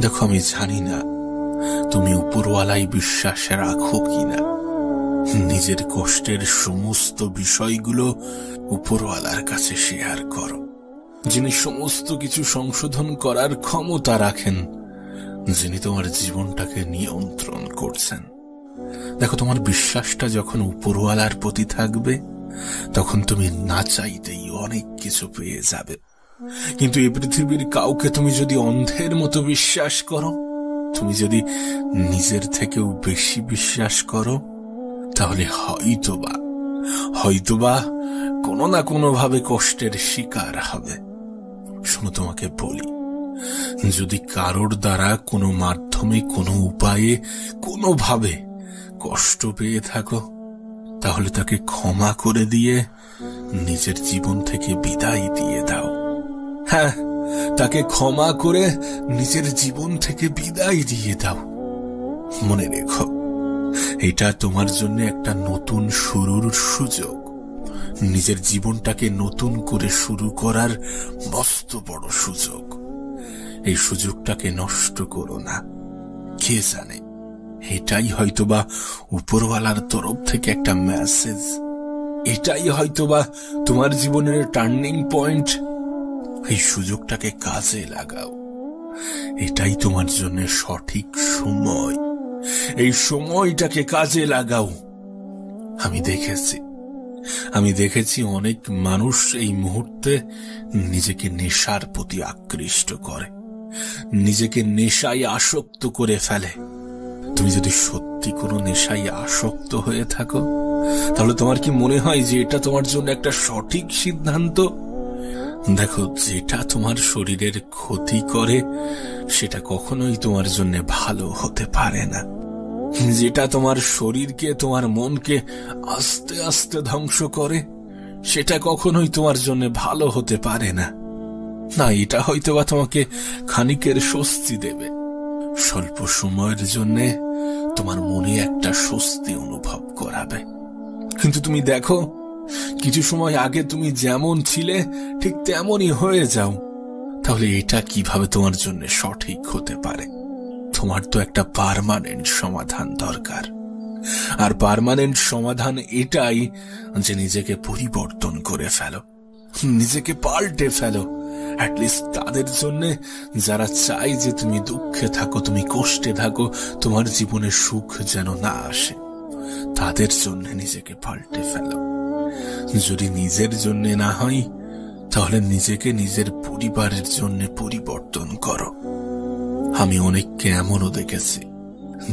দেখো, আমি জানি না তুমি উপরওয়ালাই বিশ্বাস রাখো কিনা। নিজের কষ্টের সমস্ত বিষয়গুলো উপরওয়ালার কাছে শেয়ার করো, যিনি সমস্ত কিছু সংশোধন করার ক্ষমতা রাখেন, যিনি তোমার জীবনটাকে নিয়ন্ত্রণ করছেন। দেখো, তোমার বিশ্বাসটা যখন উপরওয়ালার প্রতি থাকবে, তখন তুমি না চাইতেই অনেক কিছু পেয়ে যাবে। কিন্তু এই পৃথিবীর কাউকে তুমি যদি অন্ধের মতো বিশ্বাস করো, তুমি যদি নিজের থেকেও বেশি বিশ্বাস করো, তাহলে হয়তোবা কোনো না কোনো ভাবে কষ্টের শিকার হবে। শোনো, তোমাকে বলি, যদি কারোর দ্বারা কোনো মাধ্যমে, কোনো উপায়ে, কোনোভাবে কষ্ট পেয়ে থাকো, তাহলে তাকে ক্ষমা করে দিয়ে নিজের জীবন থেকে বিদায় দিয়ে দাও। হ্যাঁ, তাকে ক্ষমা করে নিজের জীবন থেকে বিদায় দিয়ে দাও। মনে রেখো, এটা তোমার জন্য একটা নতুন শুরুর সুযোগ, নিজের জীবনটাকে নতুন করে শুরু করার মস্ত বড় সুযোগ। এই সুযোগটাকে নষ্ট করো না। কে জানে, এটাই হয়তোবা উপরওয়ালার তরফ থেকে একটা মেসেজ, এটাই হয়তোবা তোমার জীবনের টার্নিং পয়েন্ট। এই সুযোগটাকে কাজে লাগাও, এটাই তোমার জন্য সঠিক সময়। এই সময়টাকে কাজে লাগাও। আমি দেখেছি অনেক মানুষ এই মুহূর্তে নিজেকে নেশার প্রতি আকৃষ্ট করে, নিজেকে নেশায় আসক্ত করে ফেলে। তুমি যদি সত্যি কোনো নেশায় আসক্ত হয়ে থাকো, তাহলে তোমার কি মনে হয় যে এটা তোমার জন্য একটা সঠিক সিদ্ধান্ত? দেখো, যেটা তোমার শরীরের ক্ষতি করে সেটা কখনোই তোমার জন্য ভালো হতে পারে না। যেটা তোমার শরীরকে, তোমার মনকে আস্তে আস্তে ধ্বংস করে, সেটা কখনোই তোমার জন্য ভালো হতে পারে না। এটা হয়তোবা তোমাকে খানিকের স্বস্তি দেবে, স্বল্প সময়ের জন্য তোমার মনে একটা স্বস্তি অনুভব করাবে। কিন্তু তুমি দেখো, কিছু সময় আগে তুমি যেমন ছিলে ঠিক তেমনই হয়ে যাও, তাহলে এটা কিভাবে তোমার জন্য সঠিক হতে পারে? তোমার তো একটা পার্মানেন্ট সমাধান দরকার। আর পার্মানেন্ট সমাধান এটাই যে নিজেকে পরিবর্তন করে ফেলো, নিজেকে পাল্টে ফেলো। অ্যাটলিস্ট তাদের জন্য যারা চাই যে তুমি দুঃখে থাকো, তুমি কষ্টে থাকো, তোমার জীবনে সুখ যেন না আসে, তাদের জন্য নিজেকে পাল্টে ফেলো। যদি নিজের জন্য না হয়, তাহলে নিজেকে নিজের পরিবারের জন্য পরিবর্তন করো। আমি অনেককে এমনও দেখেছি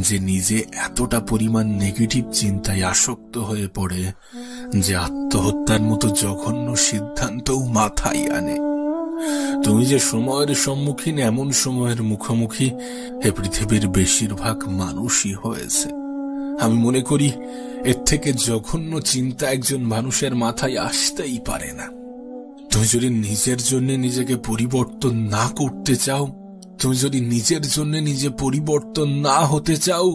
যে নিজে এতটা পরিমাণ নেগেটিভ চিন্তায় আসক্ত হয়ে পড়ে যে আত্মহত্যার মতো জঘন্য সিদ্ধান্তও মাথায় আনে। তুমি যে সময়ের সম্মুখীন, এমন সময়ের মুখোমুখি এ পৃথিবীর বেশিরভাগ মানুষই হয়েছে। আমি মনে করি এর থেকে জঘন্য চিন্তা একজন মানুষের মাথায় আসতেই পারে না। তুমি যদি নিজের জন্য নিজেকে পরিবর্তন না করতে চাও, তুমি যদি নিজের জন্য নিজে পরিবর্তন না হতে চাও,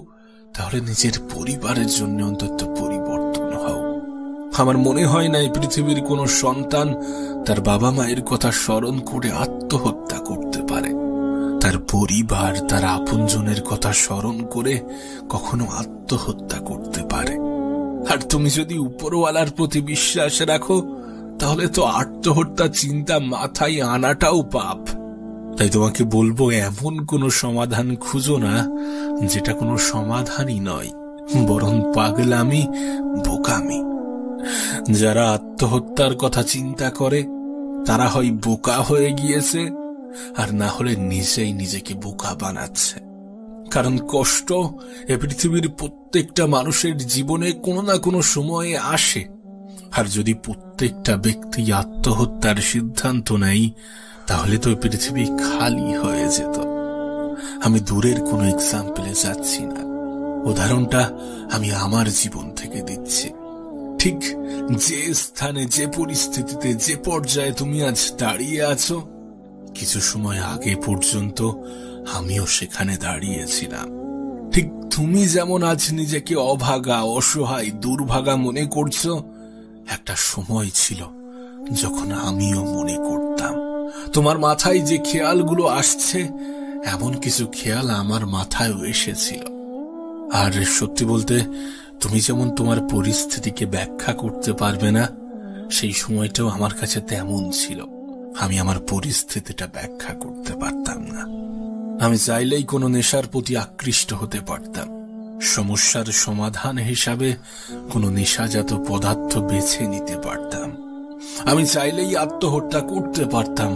তাহলে নিজের পরিবারের জন্য অন্তত পরিবর্তন হও। আমার মনে হয় না এই পৃথিবীর কোনো সন্তান তার বাবা মায়ের কথা স্মরণ করে আত্মহত্যা করতে পারে, তার পরিবার, তার আপনজনের কথা স্মরণ করে কখনো আত্মহত্যা করতে পারে। আর তুমি যদি উপরওয়ালার প্রতি বিশ্বাস রাখো, তাহলে তো আত্মহত্যা চিন্তা মাথায় আনাটাও পাপ। তাই তোমাকে বলবো, এমন কোনো সমাধান খুঁজো না যেটা কোনো সমাধানই নয়, বরং পাগলামি, বোকামি। যারা আত্মহত্যার কথা চিন্তা করে তারা হয় বোকা হয়ে গিয়েছে, আর না হলে নিজেই নিজেকে বোকা বানাচ্ছে। কারণ কষ্ট এ পৃথিবীর প্রত্যেকটা মানুষের জীবনে কোনো না কোনো সময়ে আসে। আর যদি প্রত্যেকটা ব্যক্তি আত্মহত্যার সিদ্ধান্ত নেয়, তাহলে তো পৃথিবী খালি হয়ে যেত। আমি দূরের কোনো এক্সাম্পলে যাচ্ছি না, উদাহরণটা আমি আমার জীবন থেকে দিচ্ছি। ঠিক যে স্থানে, যে পরিস্থিতিতে, যে পর্যায়ে তুমি আজ দাঁড়িয়ে আছো, কিছু সময় আগে পর্যন্ত আমিও সেখানে দাঁড়িয়েছিলাম। ঠিক তুমি যেমন আজ নিজেকে অভাগা, অসহায়, দুর্ভাগা মনে করছো, একটা সময় ছিল যখন আমিও মনে করতাম। তোমার মাথায় যে খেয়ালগুলো আসছে, এমন কিছু খেয়াল আমার মাথায় এসেছিল। আর সত্যি বলতে, তুমি যেমন তোমার পরিস্থিতিকে ব্যাখ্যা করতে পারবে না, সেই সময়টাও আমার কাছে তেমন ছিল। আমি আমার পরিস্থিতিটা ব্যাখ্যা করতে পারতাম না। আমি চাইলেই কোনো নেশার প্রতি আকৃষ্ট হতে পারতাম। সমস্যার সমাধান হিসাবে কোনো নেশাজাত পদার্থ বেছে নিতে পারতাম। আমি চাইলেই আত্মহত্যা করতে পারতাম।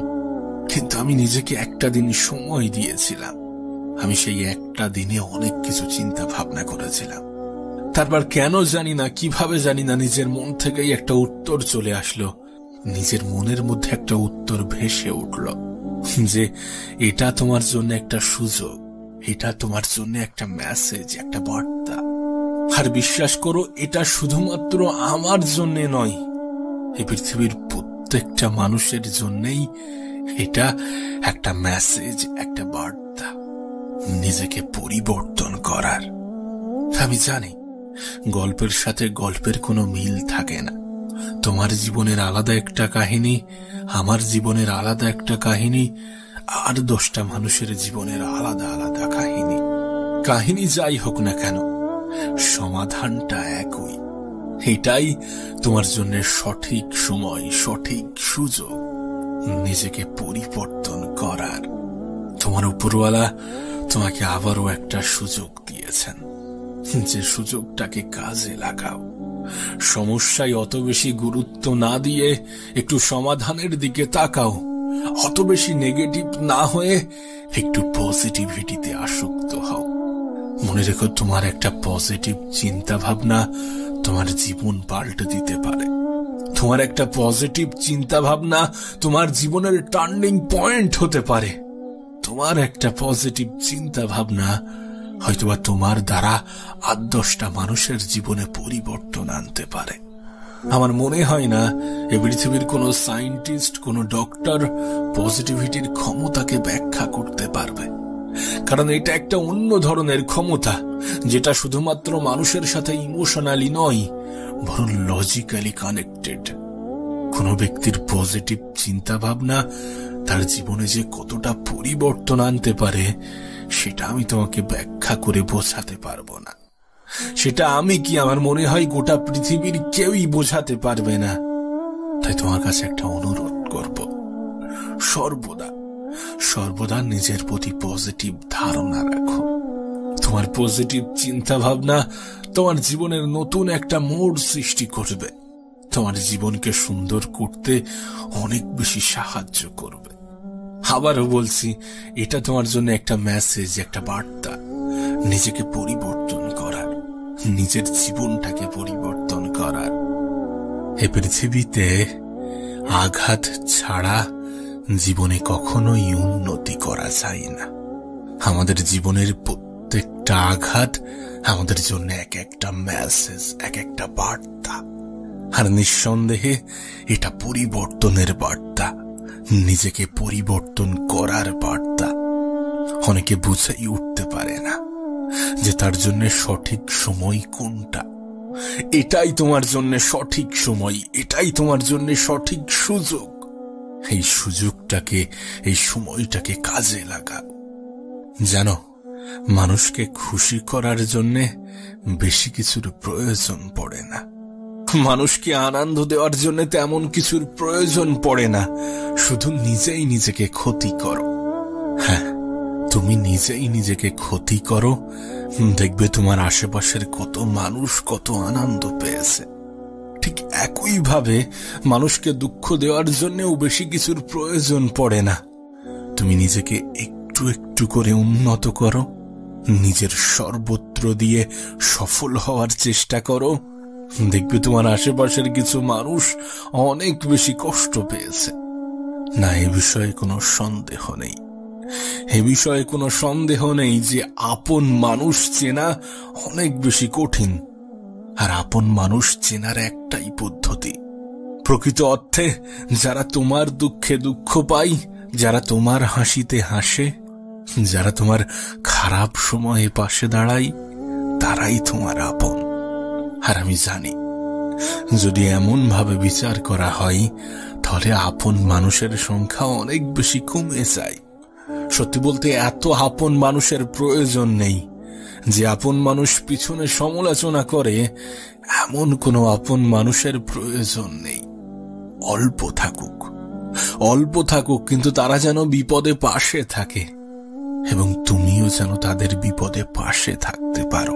কিন্তু আমি নিজেকে একটা দিন সময় দিয়েছিলাম। আমি সেই একটা দিনে অনেক কিছু চিন্তা ভাবনা করেছিলাম। তারপর কেন জানি না, কিভাবে জানি না, নিজের মন থেকেই একটা উত্তর চলে আসলো। নিজের মনের মধ্যে একটা উত্তর ভেসে উঠল যে এটা তোমার জন্য একটা সুযোগ, এটা তোমার জন্য একটা মেসেজ, একটা বার্তা। আর বিশ্বাস করো, এটা শুধুমাত্র আমার জন্য নয়, এই পৃথিবীর প্রত্যেকটা মানুষের জন্যই এটা একটা মেসেজ, একটা বার্তা নিজেকে পরিবর্তন করার। আমি জানি গল্পের সাথে গল্পের কোনো মিল থাকে না। তোমার জীবনের আলাদা একটা কাহিনী, আমার জীবনের আলাদা একটা কাহিনী, আর 10টা মানুষের জীবনের আলাদা আলাদা কাহিনী। কাহিনী যাই হোক না কেন, সমাধানটা একই। এটাই তোমার জন্য সঠিক সময়, সঠিক সুযোগ নিজেকে পরিবর্তন করার। তোমার উপরওয়ালা তোমাকে আবারও একটা সুযোগ দিয়েছেন, যে সুযোগটাকে কাজে লাগাও। সমস্যায় অত বেশি গুরুত্ব না দিয়ে একটু সমাধানের দিকে তাকাও। অত বেশি নেগেটিভ না হয়ে একটু পজিটিভিটিতে আসক্ত হও। মনে রেখো, তোমার একটা পজিটিভ চিন্তা ভাবনা তোমার জীবন পাল্টে দিতে পারে। তোমার একটা পজিটিভ চিন্তা ভাবনা তোমার জীবনের টার্নিং পয়েন্ট হতে পারে। তোমার একটা পজিটিভ চিন্তা ভাবনা হয়তোবা তোমার দ্বারা 8-10টা মানুষের জীবনে পরিবর্তন আনতে পারে। আমার মনে হয় না এই পৃথিবীর কোনো সায়েন্টিস্ট, কোনো ডক্টর পজিটিভিটির ক্ষমতাকে ব্যাখ্যা করতে পারবে। কারণ এটা একটা অন্য ধরনের ক্ষমতা, যেটা শুধুমাত্র মানুষের সাথে ইমোশনালি নয়, বরং লজিক্যালি কানেক্টেড। কোনো ব্যক্তির পজিটিভ চিন্তা ভাবনা তার জীবনে যে কতটা পরিবর্তন আনতে পারে, সেটা আমি তোমাকে ব্যাখ্যা করে বোঝাতে পারবো না। সেটা আমি কি, আমার মনে হয় গোটা পৃথিবীর কেউই বোঝাতে পারবে না। তাই তোমার কাছে একটা অনুরোধ করব, সর্বদা সর্বদা নিজের প্রতি পজিটিভ ধারণা রাখো। তোমার পজিটিভ চিন্তা ভাবনা তোমার জীবনের নতুন একটা মোড় সৃষ্টি করবে, তোমার জীবনকে সুন্দর করতে অনেক বেশি সাহায্য করবে। আবারও বলছি, এটা তোমার জন্য একটা মেসেজ, একটা বার্তা নিজেকে পরিবর্তন করার, নিজের জীবনটাকে পরিবর্তন করার। এ পৃথিবীতে আঘাত ছাড়া জীবনে কখনোই উন্নতি করা যায় না। আমাদের জীবনের প্রত্যেকটা আঘাত আমাদের জন্য এক একটা মেসেজ, এক একটা বার্তা। আর নিঃসন্দেহে এটা পরিবর্তনের বার্তা, নিজেকে পরিবর্তন করার বার্তা। অনেকে বুঝেই উঠতে পারে না যে তার জন্য সঠিক সময় কোনটা। এটাই তোমার জন্য সঠিক সময়, এটাই তোমার জন্য সঠিক সুযোগ। এই সুযোগটাকে, এই সময়টাকে কাজে লাগাও। জানো, মানুষকে খুশি করার জন্য বেশি কিছুর প্রয়োজন পড়ে না। মানুষকে আনন্দ দেওয়ার জন্য তেমন কিছুর প্রয়োজন পড়ে না। শুধু নিজেই নিজেকে ক্ষতি করো। হ্যাঁ, তুমি নিজেই নিজেকে ক্ষতি করো, দেখবে তোমার আশেপাশের কত মানুষ কত আনন্দ পেয়েছে। ঠিক একইভাবে মানুষকে দুঃখ দেওয়ার জন্যও বেশি কিছুর প্রয়োজন পড়ে না। তুমি নিজেকে একটু একটু করে উন্নত করো, নিজের সর্বত্র দিয়ে সফল হওয়ার চেষ্টা করো। দেখবে তোমার আশেপাশের কিছু মানুষ অনেক বেশি কষ্ট পেয়েছে। না, এ বিষয়ে কোনো সন্দেহ নেই, এ বিষয়ে কোনো সন্দেহ নেই যে আপন মানুষ চেনা অনেক বেশি কঠিন। আর আপন মানুষ চেনার একটাই পদ্ধতি, প্রকৃত অর্থে যারা তোমার দুঃখে দুঃখ পায়, যারা তোমার হাসিতে হাসে, যারা তোমার খারাপ সময়ে পাশে দাঁড়ায়, তারাই তোমার আপন। আর আমি জানি, যদি এমন ভাবে বিচার করা হয়, তাহলে আপন মানুষের সংখ্যা অনেক বেশি কমে যায়। সত্যি বলতে এত আপন মানুষের প্রয়োজন নেই। যে আপন মানুষ পিছনে সমালোচনা করে এমন কোনো আপন মানুষের প্রয়োজন নেই। অল্প থাকুক, কিন্তু তারা যেন বিপদে পাশে থাকে, এবং তুমিও যেন তাদের বিপদে পাশে থাকতে পারো।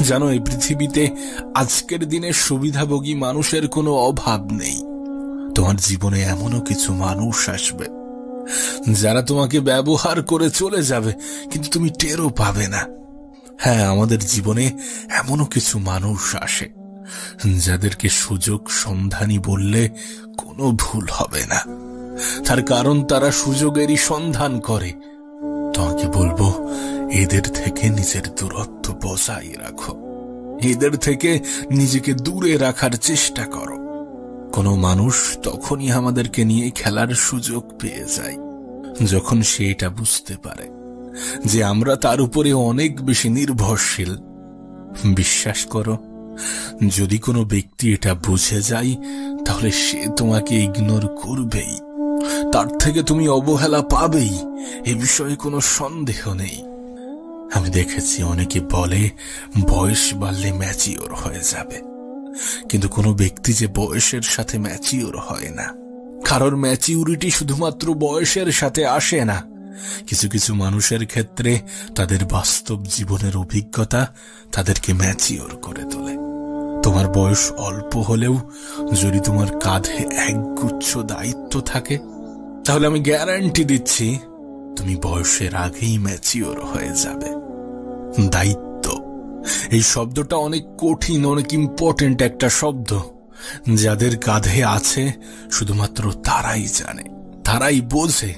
জানো, এই পৃথিবীতে আজকের দিনে সুবিধাভোগী মানুষের কোনো অভাব নেই। তোমার জীবনে এমনও কিছু মানুষ আসবে যারা তোমাকে ব্যবহার করে চলে যাবে, কিন্তু তুমি টেরও পাবে না। হ্যাঁ, আমাদের জীবনে এমনও কিছু মানুষ আসে যাদেরকে সুযোগ সন্ধানী বললে কোনো ভুল হবে না। তার কারণ তারা সুযোগেরই সন্ধান করে। তোমাকে বলবো, এদের থেকে নিজের দূরত্ব বজায় রাখো, এদের থেকে নিজেকে দূরে রাখার চেষ্টা করো। কোনো মানুষ তখনই আমাদেরকে নিয়ে খেলার সুযোগ পেয়ে যায় যখন সে এটা বুঝতে পারে যে আমরা তার উপরে অনেক বেশি নির্ভরশীল। বিশ্বাস করো, যদি কোনো ব্যক্তি এটা বুঝে যায় তাহলে সে তোমাকে ইগনোর করবেই, তার থেকে তুমি অবহেলা পাবেই, এ বিষয়ে কোনো সন্দেহ নেই। আমি দেখেছি অনেকে বলে বয়স বাড়লে ম্যাচিওর হয়ে যাবে, কিন্তু কোনো ব্যক্তি যে বয়সের সাথে ম্যাচিওর হয় না। কারোর ম্যাচিউরিটি শুধুমাত্র বয়সের সাথে আসে না। কিছু কিছু মানুষের ক্ষেত্রে তাদের বাস্তব জীবনের অভিজ্ঞতা তাদেরকে ম্যাচিওর করে তোলে। তোমার বয়স অল্প হলেও যদি তোমার কাঁধে একগুচ্ছ দায়িত্ব থাকে, তাহলে আমি গ্যারান্টি দিচ্ছি তুমি বয়সের আগেই ম্যাচিওর হয়ে যাবে। দায়িত্ব, এই শব্দটা অনেক কঠিন, অনেক ইম্পর্টেন্ট একটা শব্দ। যাদের কাঁধে আছে শুধুমাত্র তারাই জানে, তারাই বোঝে।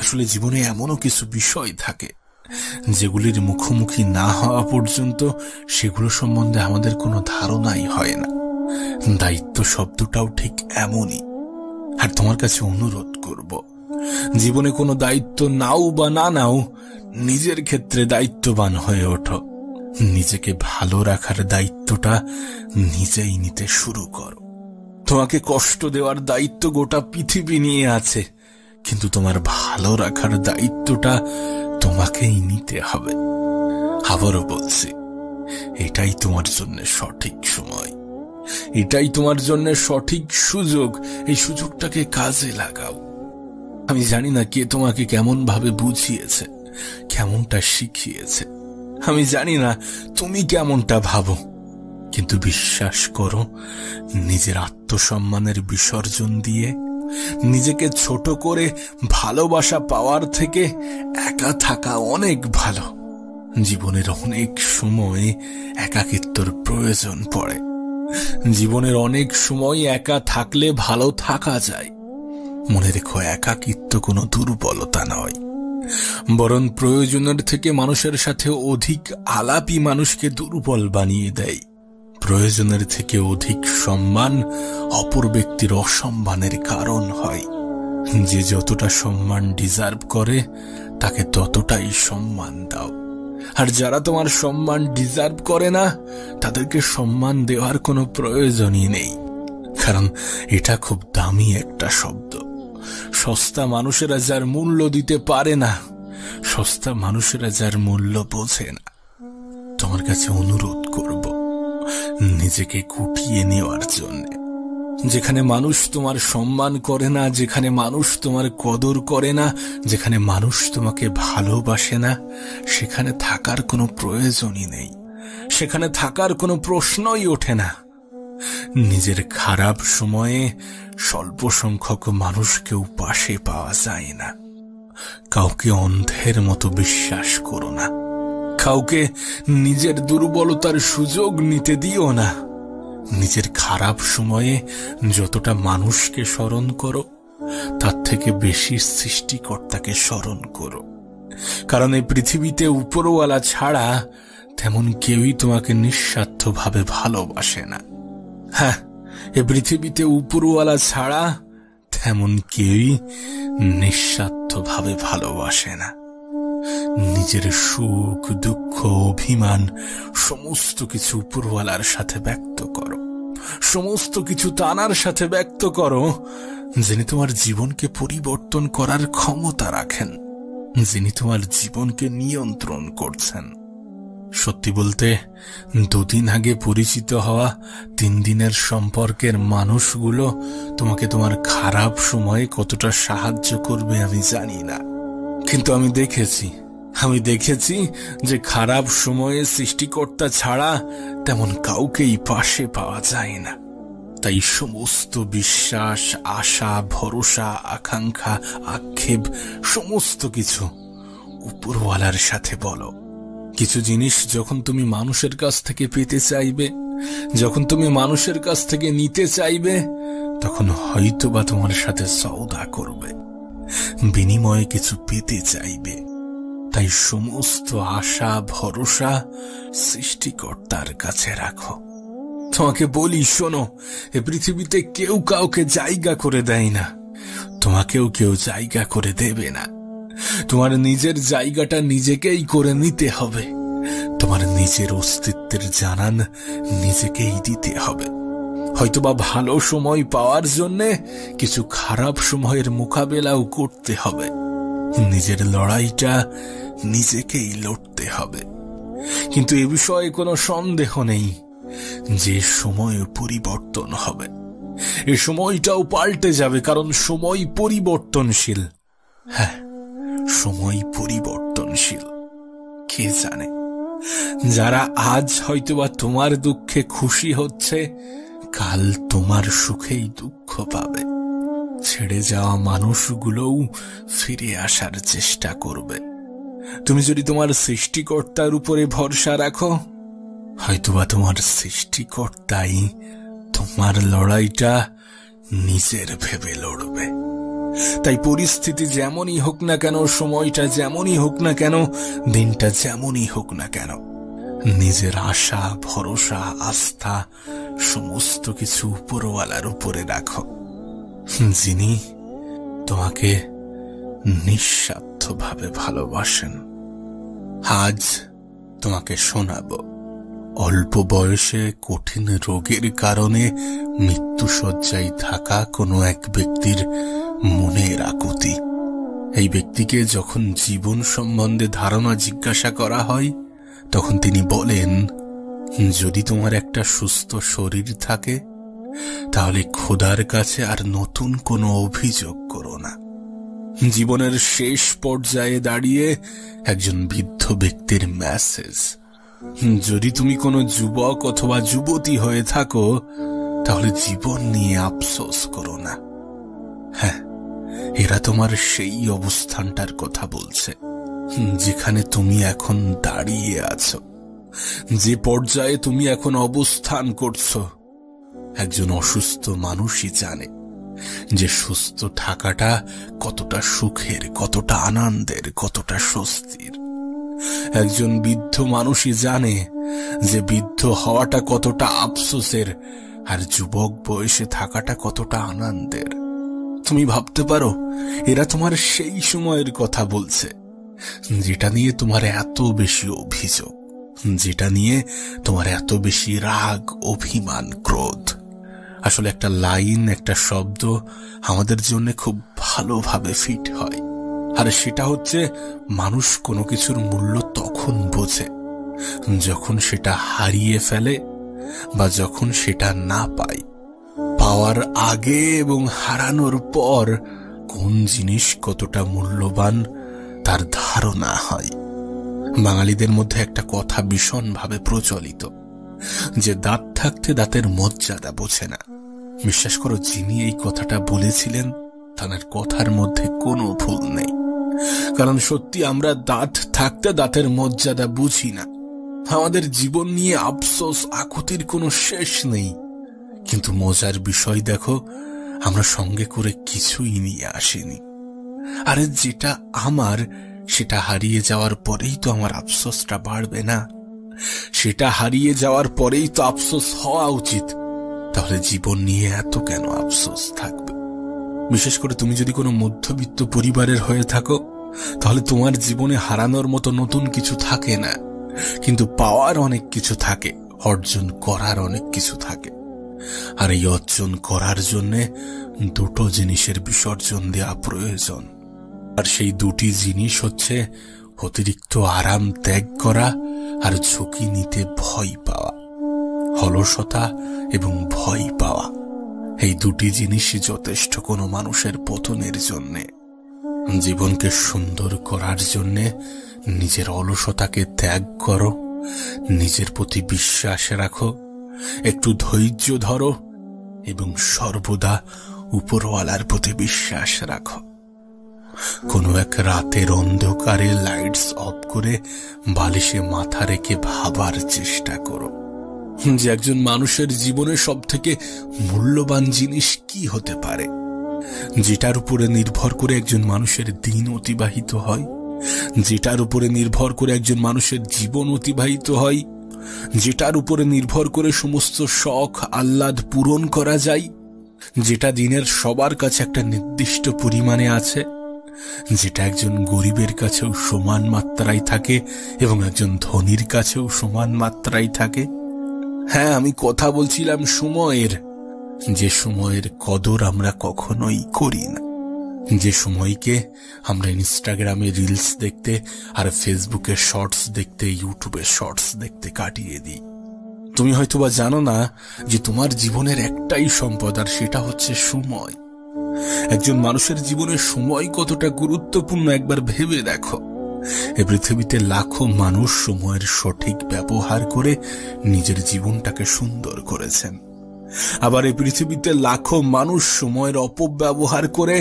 আসলে জীবনে এমনও কিছু বিষয় থাকে যেগুলির মুখোমুখি না হওয়া পর্যন্ত সেগুলো সম্বন্ধে আমাদের কোনো ধারণাই হয় না। দায়িত্ব শব্দটাও ঠিক এমনই। আর তোমার কাছে অনুরোধ করব, জীবনে কোনো দায়িত্ব নাও বা না নাও, নিজের ক্ষেত্রে দায়িত্ববান হয়ে ওঠো। নিজেকে ভালো রাখার দায়িত্বটা নিজেই নিতে শুরু করো। তোমাকে কষ্ট দেওয়ার দায়িত্ব গোটা পৃথিবী নিয়ে আছে, কিন্তু তোমার ভালো রাখার দায়িত্বটা তোমাকেই নিতে হবে। আবারও বলছি, এটাই তোমার জন্য সঠিক সময়, এটাই তোমার জন্য সঠিক সুযোগ। এই সুযোগটাকে কাজে লাগাও। আমি জানি না কে তোমাকে কেমন ভাবে বুঝিয়েছে, কেমনটা শিখিয়েছে। আমি জানি না তুমি কেমনটা ভাবো, কিন্তু বিশ্বাস করো, নিজের আত্মসম্মানের বিসর্জন দিয়ে নিজেকে ছোট করে ভালোবাসা পাওয়ার থেকে একা থাকা অনেক ভালো। জীবনের অনেক সময় একাকিত্বর প্রয়োজন পড়ে। জীবনের অনেক সময় একা থাকলে ভালো থাকা যায়। মনে রেখো, একাকিত্ব কোনো দুর্বলতা নয়, বরং প্রয়োজনের থেকে মানুষের সাথে অধিক আলাপই মানুষকে দুর্বল বানিয়ে দেয়। প্রয়োজনের থেকে অধিক সম্মান অপর ব্যক্তির অসম্মানের কারণ হয়। যে যতটা সম্মান ডিজার্ভ করে তাকে ততটাই সম্মান দাও, আর যারা তোমার সম্মান ডিজার্ভ করে না তাদেরকে সম্মান দেওয়ার কোনো প্রয়োজনই নেই। কারণ এটা খুব দামি একটা শব্দ। সস্তা মানুষেরা যার মূল্য দিতে পারে না, সস্তা মানুষেরা যার মূল্য বোঝে না। তোমার কাছে অনুরোধ করব, নিজেকে গুটিয়ে নেওয়ার জন্য। যেখানে মানুষ তোমার সম্মান করে না, যেখানে মানুষ তোমার কদর করে না, যেখানে মানুষ তোমাকে ভালোবাসে না, সেখানে থাকার কোনো প্রয়োজনই নেই, সেখানে থাকার কোনো প্রশ্নই ওঠে না। নিজের খারাপ সময়ে স্বল্প সংখ্যক মানুষকেও পাশে পাওয়া যায় না। কাউকে অন্ধের মতো বিশ্বাস করো না, কাউকে নিজের দুর্বলতার সুযোগ নিতে দিও না। নিজের খারাপ সময়ে যতটা মানুষকে স্মরণ করো, তার থেকে বেশি সৃষ্টিকর্তাকে স্মরণ করো। কারণ এই পৃথিবীতে উপরওয়ালা ছাড়া তেমন কেউই তোমাকে নিঃস্বার্থভাবে ভালোবাসে না। হ্যাঁ, এই পৃথিবীতে উপরওয়ালা ছাড়া তেমন কেউই নিঃস্বার্থভাবে ভালোবাসে না। নিজের সুখ, দুঃখ, অভিমান সমস্ত কিছু উপরওয়ালার সাথে ব্যক্ত করো, সমস্ত কিছু তানার সাথে ব্যক্ত করো, যিনি তোমার জীবনকে পরিবর্তন করার ক্ষমতা রাখেন। যিনি তোমার জীবনকে নিয়ন্ত্রণ করছেন। সত্যি বলতে, 2 দিন আগে পরিচিত হওয়া 3 দিনের সম্পর্কের মানুষগুলো তোমাকে তোমার খারাপ সময়ে কতটা সাহায্য করবে আমি জানি না, কিন্তু আমি দেখেছি যে খারাপ সময়ে সৃষ্টিকর্তা ছাড়া তেমন কাউকেই পাশে পাওয়া যায় না। তাই সমস্ত বিশ্বাস, আশা, ভরসা, আকাঙ্ক্ষা, আক্ষেপ সমস্ত কিছু উপরওয়ালার সাথে বলো। কিছু জিনিস যখন তুমি মানুষের কাছ থেকে পেতে চাইবে, যখন তুমি মানুষের কাছ থেকে নিতে চাইবে, তখন হয়তোবা তোমার সাথে সওদা করবে, বিনিময়ে কিছু পেতে চাইবে। তাই সমস্ত আশা ভরসা সৃষ্টিকর্তার কাছে রাখো। তোমাকে বলি, শোনো, এ পৃথিবীতে কেউ কাউকে জায়গা করে দেয় না, তোমাকেও কেউ জায়গা করে দেবে না। তোমার নিজের জায়গাটা নিজেকেই করে নিতে হবে। তোমার নিজের অস্তিত্বের জানান নিজেকেই দিতে হবে। হয়তোবা ভালো সময় পাওয়ার জন্য কিছু খারাপ সময়ের মোকাবেলাও করতে হবে। নিজের লড়াইটা নিজেকেই লড়তে হবে। কিন্তু এ বিষয়ে কোনো সন্দেহ নেই যে সময় পরিবর্তন হবে, এ সময়টাও পাল্টে যাবে, কারণ সময় পরিবর্তনশীল। হ্যাঁ, সময় পরিবর্তনশীল। কে জানে, যারা আজ হয়তোবা তোমার দুঃখে খুশি হচ্ছে, কাল তোমার সুখেই দুঃখ পাবে। ছেড়ে যাওয়া মানুষগুলোও ফিরে আসার চেষ্টা করবে। তুমি যদি তোমার সৃষ্টিকর্তার উপরে ভরসা রাখো, হয়তোবা তোমার সৃষ্টিকর্তাই তোমার লড়াইটা নিজের ভেবে লড়বে। তাই পরিস্থিতি যেমনই হোক না কেন, সময়টা যেমনই হোক না কেন, দিনটা যেমনই হোক না কেন, নিজের আশা ভরসা আস্থা সমস্ত কিছু উপরওয়ালার উপরে রাখো, যিনি তোমাকে নিঃস্বার্থভাবে ভালোবাসেন। আজ তোমাকে শোনাবো অল্প বয়সে কঠিন রোগের কারণে মৃত্যুশয্যায় থাকা কোনো এক ব্যক্তির মনের আকুতি। এই ব্যক্তিকে যখন জীবন সম্বন্ধে ধারণা জিজ্ঞাসা করা হয়, তখন তিনি বলেন, যদি তোমার একটা সুস্থ শরীর থাকে, তাহলে খোদার কাছে আর নতুন কোনো অভিযোগ করো না। জীবনের শেষ পর্যায়ে দাঁড়িয়ে একজন বৃদ্ধ ব্যক্তির মেসেজ। যদি তুমি কোনো যুবক অথবা যুবতী হয়ে থাকো, তাহলে জীবন নিয়ে আফসোস করো না। হ্যাঁ, এরা তোমার সেই অবস্থানটার কথা বলছে যেখানে তুমি এখন দাঁড়িয়ে আছো, যে পর্যায়ে তুমি এখন অবস্থান করছো। একজন অসুস্থ মানুষই জানে যে সুস্থ থাকাটা কতটা সুখের, কতটা আনন্দের, কতটা স্বস্তির। একজন বৃদ্ধ মানুষই জানে যে বৃদ্ধ হওয়াটা কতটা আফসোসের, আর যুবক বয়সে থাকাটা কতটা আনন্দের। তুমি ভাবতে পারো, এরা তোমার সেই সময়ের কথা বলছে যেটা নিয়ে তোমার এত বেশি অভিযোগ, যেটা নিয়ে তোমার এত বেশি রাগ, অভিমান, ক্রোধ। আসলে একটা লাইন, একটা শব্দ আমাদের জন্য খুব ভালোভাবে ফিট হয়, আর সেটা হচ্ছে, মানুষ কোনো কিছুর মূল্য তখন বোঝে যখন সেটা হারিয়ে ফেলে বা যখন সেটা না পায়। পাওয়ার আগে এবং হারানোর পর কোন জিনিস কতটা মূল্যবান তার ধারণা হয়। বাঙালিদের মধ্যে একটা কথা ভীষণভাবে প্রচলিত, যে দাঁত থাকতে দাঁতের মর্যাদা বোঝে না। বিশ্বাস করো, যিনি এই কথাটা বলেছিলেন তার কথার মধ্যে কোনো ভুল নেই। কারণ সত্যি আমরা দাঁত থাকতে দাঁতের মর্যাদা বুঝি না। আমাদের জীবন নিয়ে আফসোস আকুতির কোনো শেষ নেই। কিন্তু মজার বিষয় দেখো, আমরা সঙ্গে করে কিছুই নিয়ে আসিনি। আরে যেটা আমার, সেটা হারিয়ে যাওয়ার পরেই তো আমার আফসোসটা বাড়বে না? সেটা হারিয়ে যাওয়ার পরেই তো আফসোস হওয়া উচিত। তাহলে জীবন নিয়ে এত কেন আফসোস থাকবে? বিশেষ করে তুমি যদি কোনো মধ্যবিত্ত পরিবারের হয়ে থাকো, তাহলে তোমার জীবনে হারানোর মতো নতুন কিছু থাকে না, কিন্তু পাওয়ার অনেক কিছু থাকে, অর্জন করার অনেক কিছু থাকে। আর এই অর্জন করার জন্য দুটো জিনিসের বিসর্জন দেওয়া প্রয়োজন। আর সেই দুটি জিনিস হচ্ছে অতিরিক্ত আরাম ত্যাগ করা আর ঝুঁকি নিতে ভয় পাওয়া। অলসতা এবং ভয় পাওয়া, এই দুটি জিনিসই যথেষ্ট কোনো মানুষের পতনের জন্যে। জীবনকে সুন্দর করার জন্যে নিজের অলসতাকে ত্যাগ করো, নিজের প্রতি বিশ্বাস রাখো, একটু ধৈর্য ধরো এবং সর্বদা উপরওয়ালার প্রতি বিশ্বাস রাখো। কোনো এক রাতের অন্ধকারে লাইটস অফ করে বালিশে মাথা রেখে ভাবার চেষ্টা করো যে একজন মানুষের জীবনে সব থেকে মূল্যবান জিনিস কি হতে পারে, যেটার উপরে নির্ভর করে একজন মানুষের দিন অতিবাহিত হয়, যেটার উপরে নির্ভর করে একজন মানুষের জীবন অতিবাহিত হয়, যেটার উপরে নির্ভর করে সমস্ত শখ আহ্লাদ পূরণ করা যায়, যেটা দিনের সবার কাছে একটা নির্দিষ্ট পরিমাণে আছে, যেটা একজন গরিবের কাছেও সমান মাত্রায় থাকে এবং একজন ধনীর কাছেও সমান মাত্রায় থাকে। হ্যাঁ, আমি কথা বলছিলাম সময়ের, যে সময়ের কদর আমরা কখনোই করি না, যে সময়কে আমরা ইনস্টাগ্রামে রিলস দেখতে আর ফেসবুকে শর্টস দেখতে, ইউটিউবে শর্টস দেখতে কাটিয়ে দিই। তুমি হয়তোবা জানো না যে তোমার জীবনের একটাই সম্পদ, আর সেটা হচ্ছে সময়। একজন মানুষের জীবনে সময় কতটা গুরুত্বপূর্ণ একবার ভেবে দেখো। এই পৃথিবীতে লাখো মানুষ সময়ের সঠিক ব্যবহার করে নিজের জীবনটাকে সুন্দর করেছেন, আবার এই পৃথিবীতে লাখো মানুষ সময়ের অপব্যবহার করে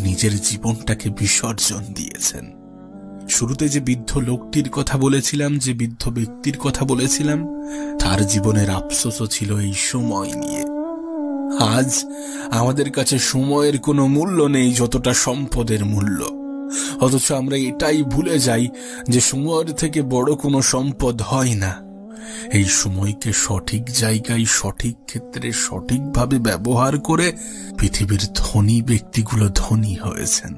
নিজের জীবনটাকে বিসর্জন দিয়েছেন। শুরুতে যে বৃদ্ধ লোকটির কথা বলেছিলাম, যে বৃদ্ধ ব্যক্তির কথা বলেছিলাম, তার জীবনের আফসোসও ছিল এই সময় নিয়ে। আজ আমাদের কাছে সময়ের কোনো মূল্য নেই যতটা সম্পদের মূল্য, অথচ আমরা এটাই ভুলে যাই যে সময়ের থেকে বড় কোনো সম্পদ হয় না। এই সময়কে সঠিক জায়গায়, সঠিক ক্ষেত্রে, সঠিকভাবে ব্যবহার করে পৃথিবীর ধনী ব্যক্তিগুলো ধনী হয়েছেন।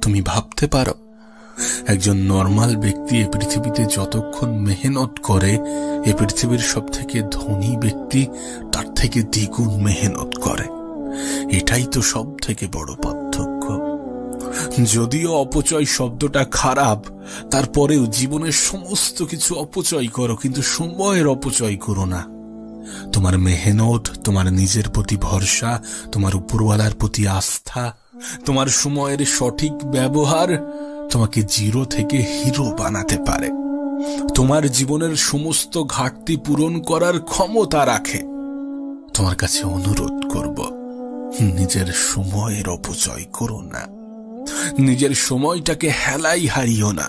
তুমি ভাবতে পারো, একজন নর্মাল ব্যক্তি এ পৃথিবীতে যতক্ষণ মেহনত করে, এ পৃথিবীর সব থেকে ধনী ব্যক্তি তার থেকে দ্বিগুণ মেহনত করে। এটাই তো সব থেকে বড় পার্থক্য। যদিও অপচয় শব্দটা খারাপ, তারপরেও জীবনের সমস্ত কিছু অপচয় করো, কিন্তু সময়ের অপচয় করো না। তোমার মেহনত, তোমার নিজের প্রতি ভরসা, তোমার উপরওয়ালার প্রতি আস্থা, তোমার সময়ের সঠিক ব্যবহার তোমাকে জিরো থেকে হিরো বানাতে পারে, তোমার জীবনের সমস্ত ঘাটতি পূরণ করার ক্ষমতা রাখে। তোমার কাছে অনুরোধ করব, নিজের সময়ের অপচয় করো না, নিজের সময়টাকে হেলাই হারিও না।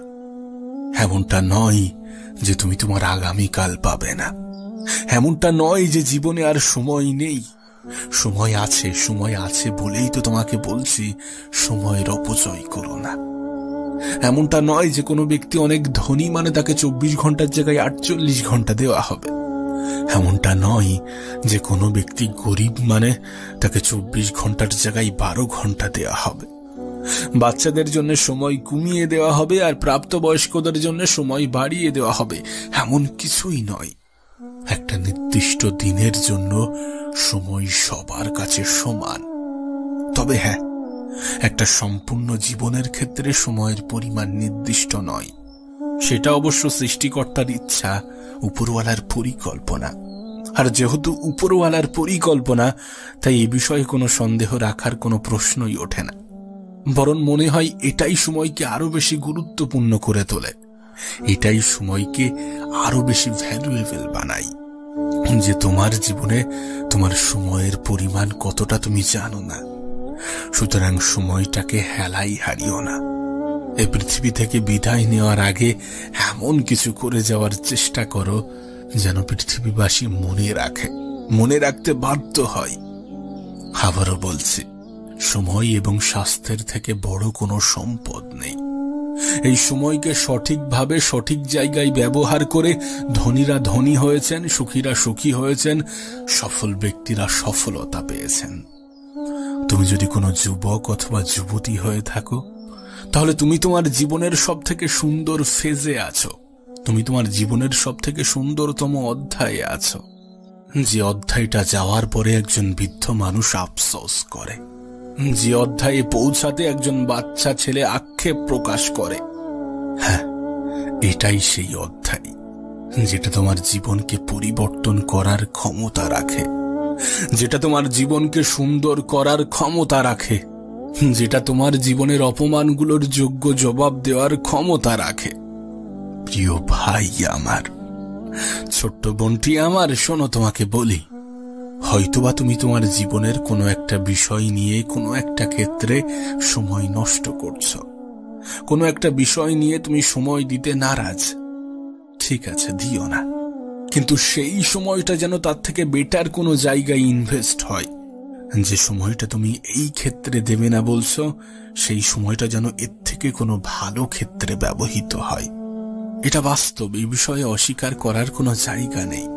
এমনটা নয় যে তুমি তোমার আগামীকাল পাবে না, এমনটা নয় যে জীবনে আর সময় নেই। সময় আছে, সময় আছে বলেই তো তোমাকে বলছি সময়ের অপচয় করো না। এমনটা নয় যে কোনো ব্যক্তি অনেক ধনী মানে তাকে 24 ঘন্টার জায়গায় 48 ঘন্টা দেওয়া হবে। এমনটা নয় যে কোনো ব্যক্তি গরিব মানে তাকে 24 ঘন্টার জায়গায় 12 ঘন্টা দেওয়া হবে। বাচ্চাদের জন্য সময় কমিয়ে দেওয়া হবে আর প্রাপ্তবয়স্কদের জন্য সময় বাড়িয়ে দেওয়া হবে, এমন কিছুই নয়। একটা নির্দিষ্ট দিনের জন্য সময় সবার কাছে সমান। তবে হ্যাঁ, একটা সম্পূর্ণ জীবনের ক্ষেত্রে সময়ের পরিমাণ নির্দিষ্ট নয়। সেটা অবশ্য সৃষ্টিকর্তার ইচ্ছা, উপরওয়ালার পরিকল্পনা। আর যেহেতু উপরওয়ালার পরিকল্পনা, তাই এ বিষয়ে কোনো সন্দেহ রাখার কোনো প্রশ্নই ওঠে না। বরং মনে হয় এটাই সময়কে আরো বেশি গুরুত্বপূর্ণ করে তোলে, এটাই সময়কে আরো বেশি ভ্যালুয়েবল বানায়। যে তোমার জীবনে তোমার সময়ের পরিমাণ কতটা তুমি জানো না, সুতরাং সময়টাকে হেলাই হারিও না। এই পৃথিবী থেকে বিদায় নেওয়ার আগে এমন কিছু করে যাওয়ার চেষ্টা করো যেন পৃথিবীবাসী মনে রাখে, মনে রাখতে বাধ্য হয়। আবারও বলছি, সময় এবং স্বাস্থ্যের থেকে বড় কোনো সম্পদ নেই। এই সময়কে সঠিকভাবে সঠিক জায়গায় ব্যবহার করে ধনীরা ধনী হয়েছেন, সুখীরা সুখী হয়েছেন, সফল ব্যক্তিরা সফলতা পেয়েছেন। তুমি যদি কোনো যুবক অথবা যুবতী হয়ে থাকো, তাহলে তুমি তোমার জীবনের সব থেকে সুন্দর ফেজে আছো, তুমি তোমার জীবনের সব থেকে সুন্দরতম অধ্যায়ে আছো, যে অধ্যায়টা যাওয়ার পরে একজন বৃদ্ধ মানুষ আফসোস করে। যে অধ্যায়ে পৌঁছাতে একজন বাচ্চা ছেলে আক্ষেপ প্রকাশ করে। হ্যাঁ, এটাই সেই অধ্যায় যেটা তোমার জীবনকে পরিবর্তন করার ক্ষমতা রাখে, যেটা তোমার জীবনকে সুন্দর করার ক্ষমতা রাখে, যেটা তোমার জীবনের অপমানগুলোর যোগ্য জবাব দেওয়ার ক্ষমতা রাখে। প্রিয় ভাই আমার, ছোট্ট বোনটি আমার, শোনো তোমাকে বলি, হয়তোবা তুমি তোমার জীবনের কোনো একটা বিষয় নিয়ে কোনো একটা ক্ষেত্রে সময় নষ্ট করছো, কোনো একটা বিষয় নিয়ে তুমি সময় দিতে নারাজ। ঠিক আছে, দিও না, কিন্তু সেই সময়টা যেন তার থেকে বেটার কোনো জায়গায় ইনভেস্ট হয়। যে সময়টা তুমি এই ক্ষেত্রে দেবে না বলছো, সেই সময়টা যেন এর থেকে কোনো ভালো ক্ষেত্রে ব্যবহৃত হয়। এটা বাস্তব, এই বিষয়ে অস্বীকার করার কোনো জায়গা নেই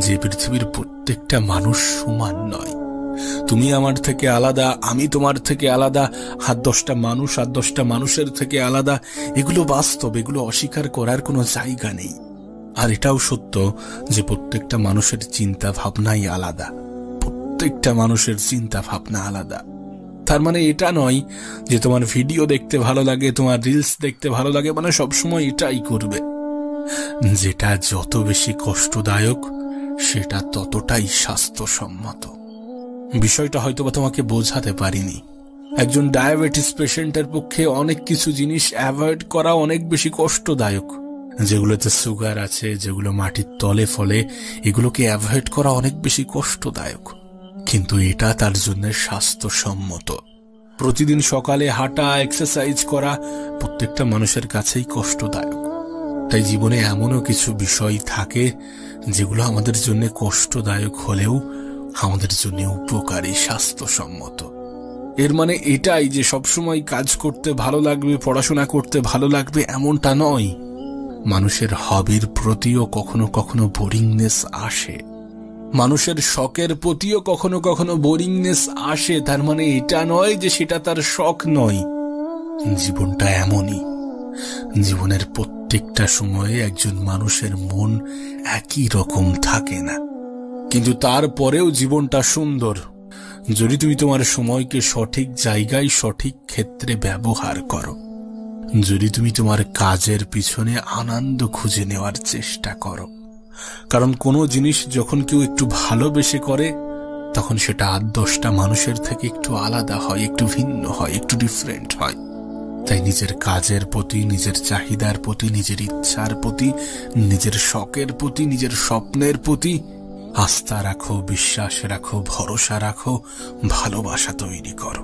যে পৃথিবীর প্রত্যেকটা মানুষ সমান নয়। তুমি আমার থেকে আলাদা, আমি তোমার থেকে আলাদা, আর 10টা মানুষ আর 10টা মানুষের থেকে আলাদা। এগুলো বাস্তব, এগুলো অস্বীকার করার কোনো জায়গা নেই। আর এটাও সত্য যে প্রত্যেকটা মানুষের চিন্তা ভাবনাই আলাদা, প্রত্যেকটা মানুষের চিন্তা ভাবনা আলাদা। তার মানে এটা নয় যে তোমার ভিডিও দেখতে ভালো লাগে, তোমার রিলস দেখতে ভালো লাগে মানে সবসময় এটাই করবে। যেটা যত বেশি কষ্টদায়ক সেটা ততটাই স্বাস্থ্যসম্মত। বিষয়টা হয়তোবা তোমাকে বোঝাতে পারিনি। একজন ডায়াবেটিস পেশেন্টের পক্ষে অনেক কিছু জিনিস অ্যাভয়েড করা অনেক বেশি কষ্টদায়ক। যেগুলোতে সুগার আছে, যেগুলো মাটির তলে ফলে, এগুলোকে অ্যাভয়েড করা অনেক বেশি কষ্টদায়ক, কিন্তু এটা তার জন্য স্বাস্থ্যসম্মত। প্রতিদিন সকালে হাঁটা, এক্সারসাইজ করা প্রত্যেকটা মানুষের কাছেই কষ্টদায়ক। তাই জীবনে এমনও কিছু বিষয় থাকে যেগুলো আমাদের জন্য কষ্টদায়ক হলেও আমাদের জন্য উপকারী, স্বাস্থ্যসম্মত। এর মানে এটাই যে সবসময় কাজ করতে ভালো লাগবে, পড়াশোনা করতে ভালো লাগবে এমনটা নয়। মানুষের হবির প্রতিও কখনো কখনো বোরিংনেস আসে, মানুষের শখের প্রতিও কখনো কখনো বোরিংনেস আসে। তার মানে এটা নয় যে সেটা তার শখ নয়। জীবনটা এমনই, জীবনের প্রত্যেকটা সময়ে একজন মানুষের মন একই রকম থাকে না, কিন্তু তারপরেও জীবনটা সুন্দর যদি তুমি তোমার সময়কে সঠিক জায়গায়, সঠিক ক্ষেত্রে ব্যবহার করো, যদি তুমি তোমার কাজের পিছনে আনন্দ খুঁজে নেওয়ার চেষ্টা করো। কারণ কোনো জিনিস যখন কেউ একটু ভালোবেসে করে তখন সেটা 8-10টা মানুষের থেকে একটু আলাদা হয়, একটু ভিন্ন হয়, একটু ডিফারেন্ট হয়। তাই নিজের কাজের প্রতি, নিজের চাহিদার প্রতি, নিজের ইচ্ছার প্রতি, নিজের শখের প্রতি, নিজের স্বপ্নের প্রতি আস্থা রাখো, বিশ্বাস রাখো, ভরসা রাখো, ভালোবাসা তৈরি করো।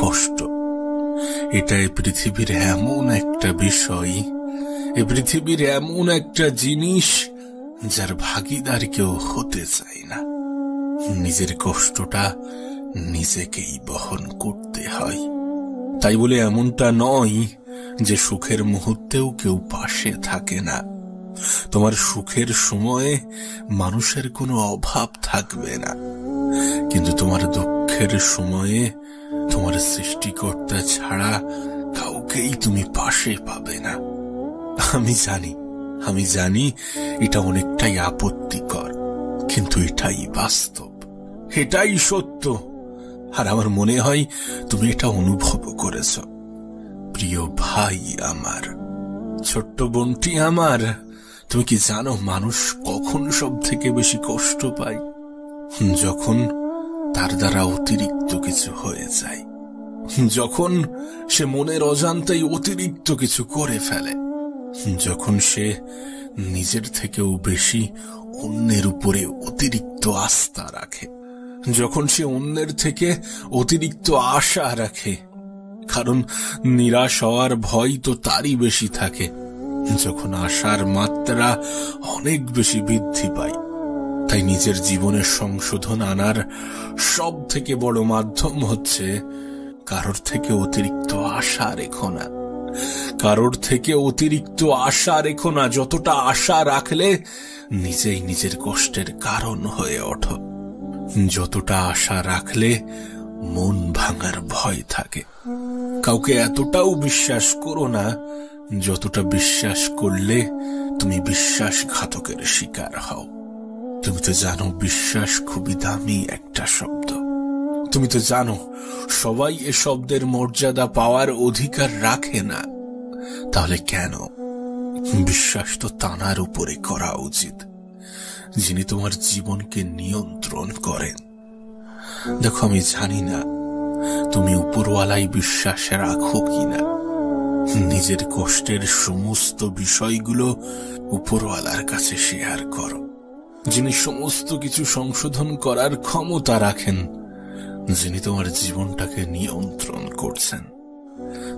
কষ্ট এটা এই পৃথিবীর এমন একটা বিষয়, এই পৃথিবীর এমন একটা জিনিস যার ভাগীদার কেউ হতে চায় না। নিজের কষ্টটা নিজেকেই বহন করতে হয়। তাই বলে এমনটা নয় যে সুখের মুহূর্তেও কেউ পাশে থাকে না। তোমার সুখের সময়ে মানুষের কোনো অভাব থাকবে না, কিন্তু তোমার দুঃখের সময়ে তোমার সৃষ্টিকর্তা ছাড়া কাউকেই তুমি পাশে পাবে না। আমি জানি এটা অনেকটাই আপত্তিকর, কিন্তু এটাই বাস্তব, এটাই সত্য। আর আমার মনে হয় তুমি এটা অনুভব করেছ। প্রিয় ভাই আমার, ছোট্ট বোনটি আমার, তুমি কি জানো মানুষ কখন সব থেকে বেশি কষ্ট পায়? যখন তার দ্বারা অতিরিক্ত কিছু হয়ে যায়, যখন সে মনের অজান্তেই অতিরিক্ত কিছু করে ফেলে, যখন সে নিজের থেকেও বেশি অন্যের উপরে অতিরিক্ত আস্থা রাখে, যখন সে অন্যের থেকে অতিরিক্ত আশা রাখে। কারণ নিরাশ হওয়ার ভয় তো তারই বেশি থাকে। যখন আশার মাত্রা অনেক বেশি বৃদ্ধি পায়। তাই নিজের জীবনের সংশোধন আনার সব থেকে বড় মাধ্যম হচ্ছে কারোর থেকে অতিরিক্ত আশা রেখো না, কারোর থেকে অতিরিক্ত আশা রেখো না। যতটা আশা রাখলে নিজেই নিজের কষ্টের কারণ হয়ে ওঠো, যতটা আশা রাখলে মন ভাঙার ভয় থাকে। কাউকে এতটাও বিশ্বাস করো না যতটা বিশ্বাস করলে তুমি বিশ্বাসঘাতকের শিকার হও। তুমি তো জানো বিশ্বাস খুবই দামি একটা শব্দ। তুমি তো জানো সবাই এ শব্দের মর্যাদা পাওয়ার অধিকার রাখে না। তাহলে কেন? বিশ্বাস তো তানার উপরে করা উচিত যিনি তোমার জীবনকে নিয়ন্ত্রণ করেন। দেখো, আমি জানি না তুমি উপরওয়ালাই বিশ্বাস রাখো কিনা। নিজের কষ্টের সমস্ত বিষয়গুলো উপরওয়ালার কাছে শেয়ার করো, যিনি সমস্ত কিছু সংশোধন করার ক্ষমতা রাখেন, যিনি তোমার জীবনটাকে নিয়ন্ত্রণ করছেন।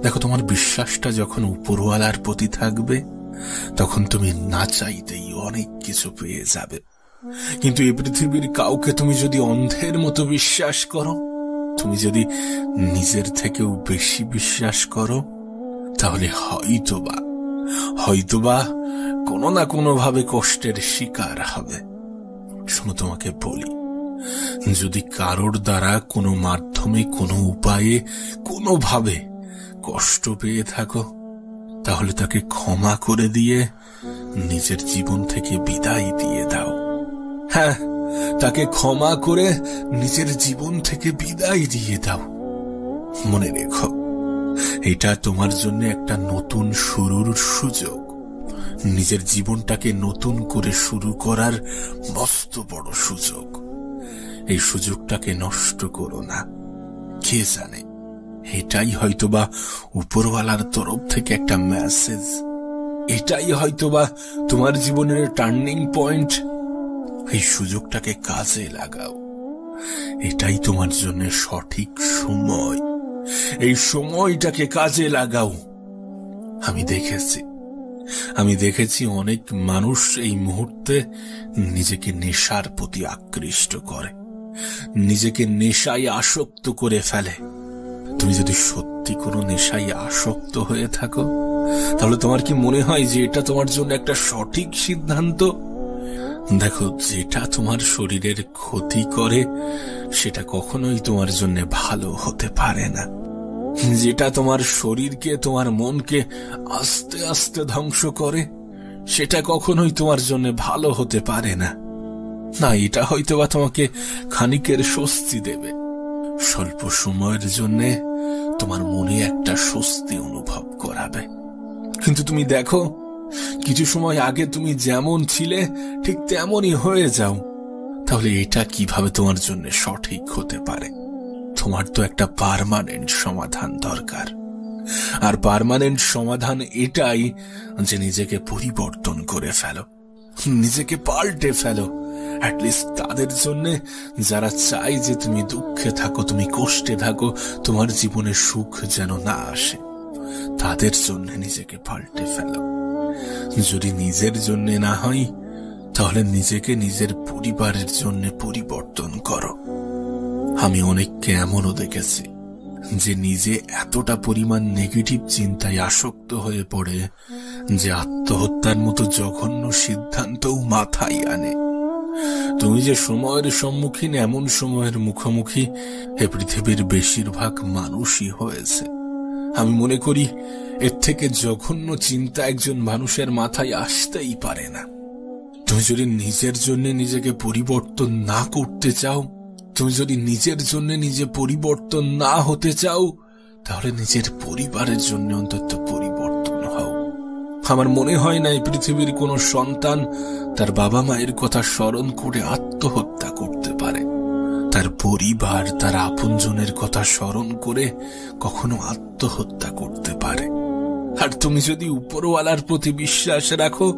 দেখো, তোমার বিশ্বাসটা যখন উপরওয়ালার প্রতি থাকবে তখন তুমি না চাইতেই অনেক কিছু পেয়ে যাবে। কিন্তু এই পৃথিবীর কাউকে তুমি যদি অন্ধের মতো বিশ্বাস করো, তুমি যদি নিজের থেকেও বেশি বিশ্বাস করো, তাহলে হয়তোবা কোনো না কোনো ভাবে কষ্টের শিকার হবে। শোনো, তোমাকে বলি, যদি কারোর দ্বারা কোনো মাধ্যমে, কোনো উপায়ে, কোনোভাবে কষ্ট পেয়ে থাকো, তাহলে তাকে ক্ষমা করে দিয়ে নিজের জীবন থেকে বিদায় দিয়ে দাও। হ্যাঁ, তাকে ক্ষমা করে নিজের জীবন থেকে বিদায় দিয়ে দাও। মনে রেখো, এটা তোমার জন্য একটা নতুন শুরুর সুযোগ। নিজের জীবনটাকে নতুন করে শুরু করার মস্ত বড় সুযোগ। এই সুযোগটাকে নষ্ট করো না। কে জানে, এটাই হয়তোবা উপরওয়ালার তরফ থেকে একটা মেসেজ। এটাই হয়তোবা তোমার জীবনের টার্নিং পয়েন্ট। এই সুযোগটাকে কাজে লাগাও। এটাই তোমার জন্য সঠিক সময়। এই সময়টাকে কাজে লাগাও। আমি দেখেছি অনেক মানুষ এই মুহূর্তে নিজেকে নেশার প্রতি আকৃষ্ট করে, নিজেকে নেশায় আসক্ত করে ফেলে। তুমি যদি সত্যি কোনো নেশায় আসক্ত হয়ে থাকো, তাহলে তোমার কি মনে হয় যে এটা তোমার জন্য একটা সঠিক সিদ্ধান্ত? দেখো, যেটা তোমার শরীরের ক্ষতি করে সেটা কখনোই তোমার জন্য ভালো হতে পারে না। যেটা তোমার শরীরকে, তোমার মনকে আস্তে আস্তে ধ্বংস করে সেটা কখনোই তোমার জন্য ভালো হতে পারে না। এটা হয়তোবা তোমাকে খানিকের স্বস্তি দেবে, স্বল্প সময়ের জন্য তোমার মনে একটা স্বস্তি অনুভব করাবে। কিন্তু তুমি দেখো, কিছু সময় আগে তুমি যেমন ছিলে ঠিক তেমনই হয়ে যাও। তাহলে এটা কিভাবে তোমার জন্য সঠিক হতে পারে? তোমার তো একটা পার্মানেন্ট সমাধান দরকার। আর পার্মানেন্ট সমাধান এটাই যে নিজেকে পরিবর্তন করে ফেলো, নিজেকে পাল্টে ফেলো। অ্যাটলিস্ট তাদের জন্য যারা চাই যে তুমি দুঃখে থাকো, তুমি কষ্টে থাকো, তোমার জীবনে সুখ যেন না আসে, তাদের জন্য নিজেকে পাল্টে ফেলো। যদি নিজের জন্য না হয়, তাহলে নিজেকে নিজের পরিবারের জন্য পরিবর্তন করো। আমি অনেককে এমনও দেখেছি যে নিজে এতটা পরিমাণ নেগেটিভ চিন্তায় আসক্ত হয়ে পড়ে যে আত্মহত্যার মতো জঘন্য সিদ্ধান্তও মাথায় আনে। তুমি যে সময়ের সম্মুখীন, এমন সময়ের মুখোমুখি এ পৃথিবীর বেশিরভাগ মানুষই হয়েছে। আমি মনে করি এর থেকে জঘন্য চিন্তা একজন মানুষের মাথায় আসতেই পারে না। তুমি যদি নিজের জন্য নিজেকে পরিবর্তন না করতে চাও, তুমি যদি নিজের জন্য নিজে পরিবর্তন না হতে চাও, তাহলে নিজের পরিবারের জন্য অন্তত পরিবর্তন হও। আমার মনে হয় না এই পৃথিবীর কোনো সন্তান তার বাবা মায়ের কথা স্মরণ করে আত্মহত্যা করতে পারে। তার পরিবার, তার আপনজনের কথা স্মরণ করে কখনো আত্মহত্যা করতে পারে। আর তুমি যদি উপরওয়ালার প্রতি বিশ্বাস রাখো,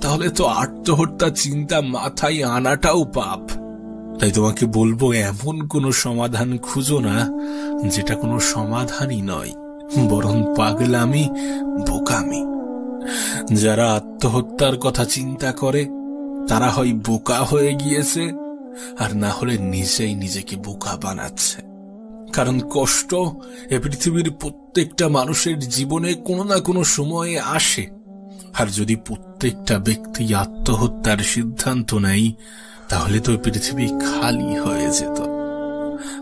তাহলে তো আত্মহত্যা চিন্তা মাথায় আনাটাও পাপ। তাই তোমাকে বলবো, এমন কোনো সমাধান খুঁজো না যেটা কোনো সমাধানই নয়, বরং পাগলামি, বোকামি। যারা আত্মহত্যার কথা চিন্তা করে তারা হয় বোকা হয়ে গিয়েছে, আর না হলে নিজেই নিজেকে বোকা বানাচ্ছে। কারণ কষ্ট এ পৃথিবীর প্রত্যেকটা মানুষের জীবনে কোনো না কোনো সময়ে আসে। আর যদি প্রত্যেকটা ব্যক্তি আত্মহত্যার সিদ্ধান্ত নেয়, তাহলে তো পৃথিবী খালি হয়ে যেত।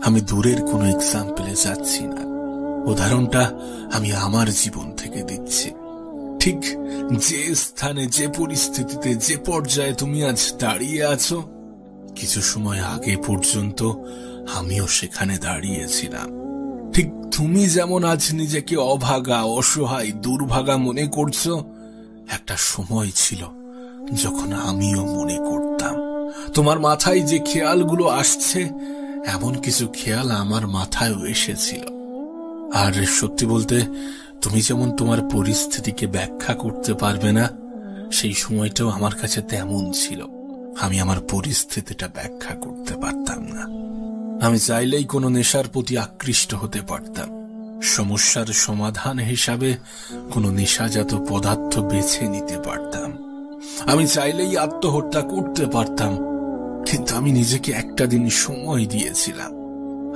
আমি দূরের কোনো এক্সাম্পলে যাচ্ছি না, উদাহরণটা আমি আমার জীবন থেকে দিচ্ছি। ঠিক যে স্থানে, যে পরিস্থিতিতে, যে পর্যায়ে তুমি আজ দাঁড়িয়ে আছো, কিছু সময় আগে পর্যন্ত আমিও সেখানে দাঁড়িয়েছিলাম। ঠিক তুমি যেমন আজ নিজেকে অভাগা, অসহায়, দুর্ভাগা মনে করছো, একটা সময় ছিল যখন আমিও মনে করতাম। তোমার মাথায় যে খেয়ালগুলো আসছে, এমন কিছু খেয়াল আমার মাথায়ও এসেছিল। আর সত্যি বলতে, তুমি যেমন তোমার পরিস্থিতিকে ব্যাখ্যা করতে পারবে না, সেই সময়টাও আমার কাছে তেমন ছিল। আমি আমার পরিস্থিতিটা ব্যাখ্যা করতে পারতাম না। আমি চাইলেই কোনো নেশার প্রতি আকৃষ্ট হতে পারতাম। সমস্যার সমাধান হিসাবে কোনো নেশাজাত পদার্থ বেছে নিতে পারতাম। আমি চাইলেই আত্মহত্যা করতে পারতাম। কিন্তু আমি নিজেকে একটা দিন সময় দিয়েছিলাম।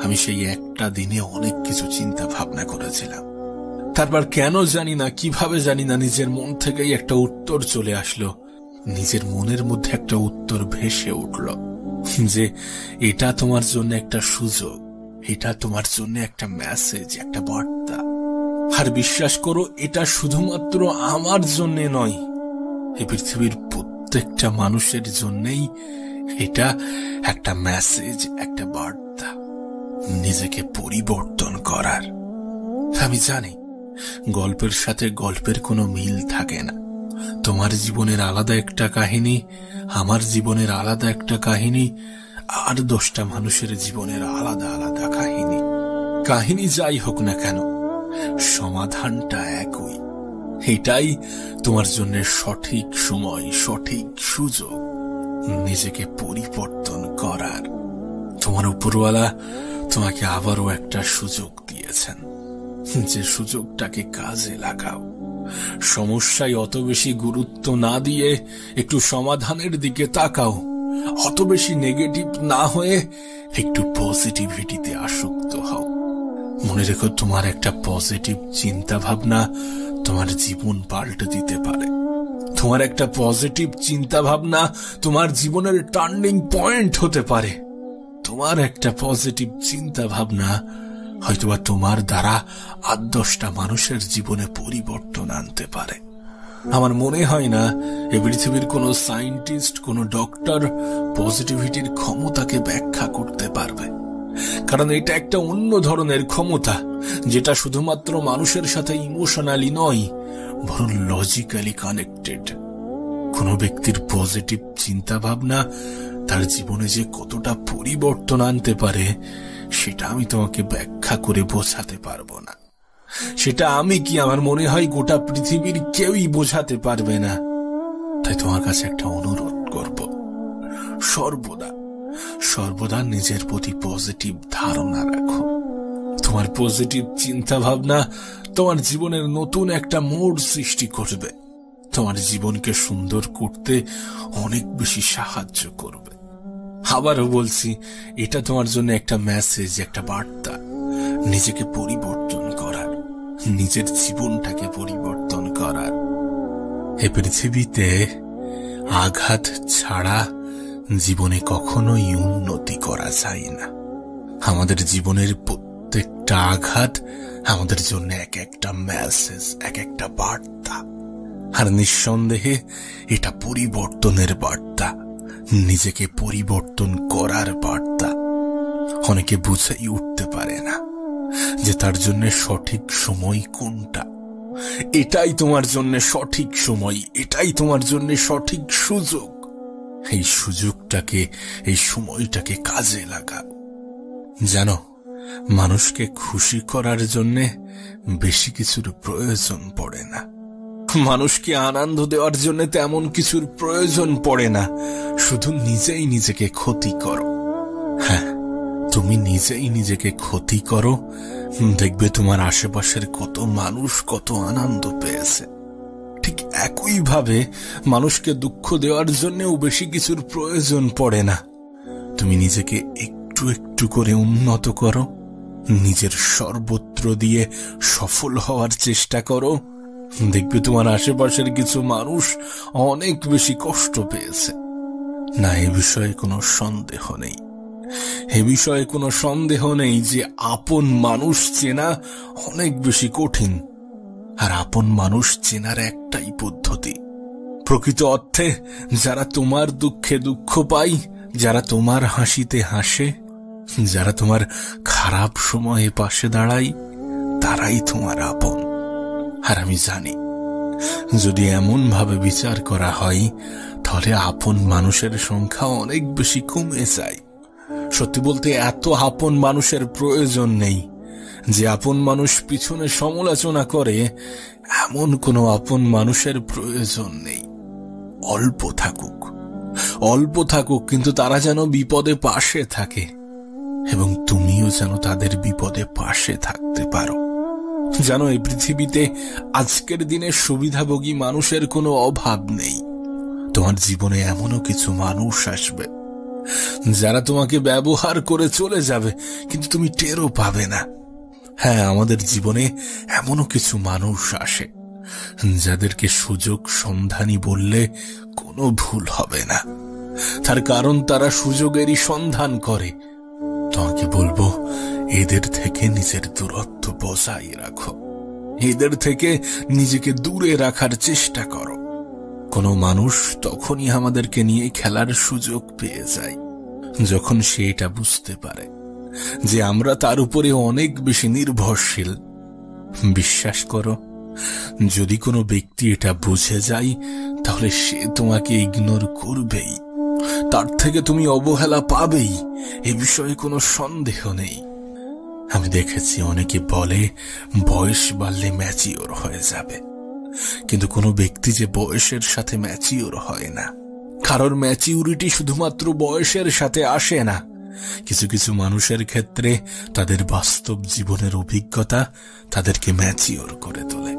আমি সেই একটা দিনে অনেক কিছু চিন্তা ভাবনা করেছিলাম। তারপর কেন জানি না, কিভাবে জানি না, নিজের মন থেকেই একটা উত্তর চলে আসলো। নিজের মনের মধ্যে একটা উত্তর ভেসে উঠল যে এটা তোমার জন্য একটা সুযোগ, এটা তোমার জন্য একটা মেসেজ, একটা বার্তা। আর বিশ্বাস করো, এটা শুধুমাত্র আমার জন্য নয়, এই পৃথিবীর প্রত্যেকটা মানুষের জন্যই এটা একটা মেসেজ, একটা বার্তা নিজেকে পরিবর্তন করার। আমি জানি গল্পের সাথে গল্পের কোনো মিল থাকে না। তোমার জীবনের আলাদা একটা কাহিনী, আমার জীবনের আলাদা একটা কাহিনী, আর 10টা মানুষের জীবনের আলাদা আলাদা কাহিনী। কাহিনী যাই হোক না কেন, সমাধানটা একই। এটাই তোমার জন্য সঠিক সময়, সঠিক সুযোগ নিজেকে পরিবর্তন করার। তোমার উপরওয়ালা তোমাকে আবারও একটা সুযোগ দিয়েছেন, যে সুযোগটাকে কাজে লাগাও। সমস্যায় অত বেশি গুরুত্ব না দিয়ে একটু সমাধানের দিকে তাকাও। অত বেশি নেগেটিভ না হয়ে একটু পজিটিভিটিতে আসক্ত হও। মনে রেখো, তোমার একটা পজিটিভ চিন্তা ভাবনা তোমার জীবন পাল্টে দিতে পারে। তোমার একটা পজিটিভ চিন্তা ভাবনা তোমার জীবনের টার্নিং পয়েন্ট হতে পারে। তোমার একটা পজিটিভ চিন্তা ভাবনা হয়তোবা তোমার দ্বারা 8-10টা মানুষের জীবনে পরিবর্তন আনতে পারে। আমার মনে হয় না এই পৃথিবীর কোনো সায়েন্টিস্ট, কোনো ডক্টর পজিটিভিটির ক্ষমতাকে ব্যাখ্যা করতে পারবে। কারণ এটা একটা অন্য ধরনের ক্ষমতা, যেটা শুধুমাত্র মানুষের সাথে ইমোশনালি নয়, বরং লজিক্যালি কানেক্টেড। কোনো ব্যক্তির পজিটিভ চিন্তা ভাবনা তার জীবনে যে কতটা পরিবর্তন আনতে পারে, সেটা আমি তোমাকে ব্যাখ্যা করে বোঝাতে পারবো না। সেটা আমি কি, আমার মনে হয় গোটা পৃথিবীর কেউই বোঝাতে পারবে না। তাই তোমার কাছে একটা অনুরোধ করব, সর্বদা সর্বদা নিজের প্রতি পজিটিভ ধারণা রাখো। তোমার পজিটিভ চিন্তা ভাবনা তোমার জীবনের নতুন একটা মোড় সৃষ্টি করবে, তোমার জীবনকে সুন্দর করতে অনেক বেশি সাহায্য করবে। আবারও বলছি, এটা তোমার জন্য একটা মেসেজ, একটা বার্তা নিজেকে পরিবর্তন করার, নিজের জীবনটাকে পরিবর্তন করার। এ পৃথিবীতে আঘাত ছাড়া জীবনে কখনোই উন্নতি করা যায় না। আমাদের জীবনের প্রত্যেকটা আঘাত আমাদের জন্য এক একটা মেসেজ, এক একটা বার্তা। আর নিঃসন্দেহে এটা পরিবর্তনের বার্তা, নিজেকে পরিবর্তন করার বার্তা। অনেকে বুঝেই উঠতে পারে না যে তার জন্য সঠিক সময় কোনটা। এটাই তোমার জন্য সঠিক সময়, এটাই তোমার জন্য সঠিক সুযোগ। এই সুযোগটাকে, এই সময়টাকে কাজে লাগাও। জানো, মানুষকে খুশি করার জন্য বেশি কিছুর প্রয়োজন পড়ে না। মানুষকে আনন্দ দেওয়ার জন্য তেমন কিছুর প্রয়োজন পড়ে না। শুধু নিজেই নিজেকে ক্ষতি করো। হ্যাঁ, তুমি নিজেই নিজেকে ক্ষতি করো, দেখবে তোমার আশেপাশের কত মানুষ কত আনন্দ পেয়েছে। ঠিক একইভাবে মানুষকে দুঃখ দেওয়ার জন্যও বেশি কিছুর প্রয়োজন পড়ে না। তুমি নিজেকে একটু একটু করে উন্নত করো, নিজের সর্বত্র দিয়ে সফল হওয়ার চেষ্টা করো। দেখবে তোমার আশেপাশের কিছু মানুষ অনেক বেশি কষ্ট পেয়েছে। না, এ বিষয়ে কোনো সন্দেহ নেই। এ বিষয়ে কোনো সন্দেহ নেই যে আপন মানুষ চেনা অনেক বেশি কঠিন। আর আপন মানুষ চেনার একটাই পদ্ধতি, প্রকৃত অর্থে যারা তোমার দুঃখে দুঃখ পায়, যারা তোমার হাসিতে হাসে, যারা তোমার খারাপ সময়ে পাশে দাঁড়ায়, তারাই তোমার আপন। আর আমি জানি যদি এমন ভাবে বিচার করা হয় তাহলে আপন মানুষের সংখ্যা অনেক বেশি কমে যায়। সত্যি বলতে এত আপন মানুষের প্রয়োজন নেই। যে আপন মানুষ পিছনে সমালোচনা করে এমন কোনো আপন মানুষের প্রয়োজন নেই। অল্প থাকুক কিন্তু তারা যেন বিপদে পাশে থাকে, এবং তুমিও যেন তাদের বিপদে পাশে থাকতে পারো। জানো, এই পৃথিবীতে আজকের দিনে সুবিধাভোগী মানুষের কোনো অভাব নেই। তোমার জীবনে এমনও কিছু মানুষ আসবে যারা তোমাকে ব্যবহার করে চলে যাবে, কিন্তু তুমি টেরও পাবে না। হ্যাঁ, আমাদের জীবনে এমনও কিছু মানুষ আসে যাদেরকে সুযোগ সন্ধানী বললে কোনো ভুল হবে না। তার কারণ তারা সুযোগেরই সন্ধান করে। তোমাকে বলবো, এদের থেকে নিজের দূরত্ব বজায় রাখো, এদের থেকে নিজেকে দূরে রাখার চেষ্টা করো। কোনো মানুষ তখনই আমাদেরকে নিয়ে খেলার সুযোগ পেয়ে যায় যখন সে এটা বুঝতে পারে যে আমরা তার উপরে অনেক বেশি নির্ভরশীল। বিশ্বাস করো, যদি কোনো ব্যক্তি এটা বুঝে যায় তাহলে সে তোমাকে ইগনোর করবেই, তার থেকে তুমি অবহেলা পাবেই, এ বিষয়ে কোনো সন্দেহ নেই। আমি দেখেছি অনেকে বলে বয়স বাড়লে ম্যাচিওর হয়ে যাবে, কিন্তু কোনো ব্যক্তি যে বয়সের সাথে ম্যাচিওর হয় না। কারোর ম্যাচিউরিটি শুধুমাত্র বয়সের সাথে আসে না। কিছু কিছু মানুষের ক্ষেত্রে তাদের বাস্তব জীবনের অভিজ্ঞতা তাদেরকে ম্যাচিওর করে তোলে।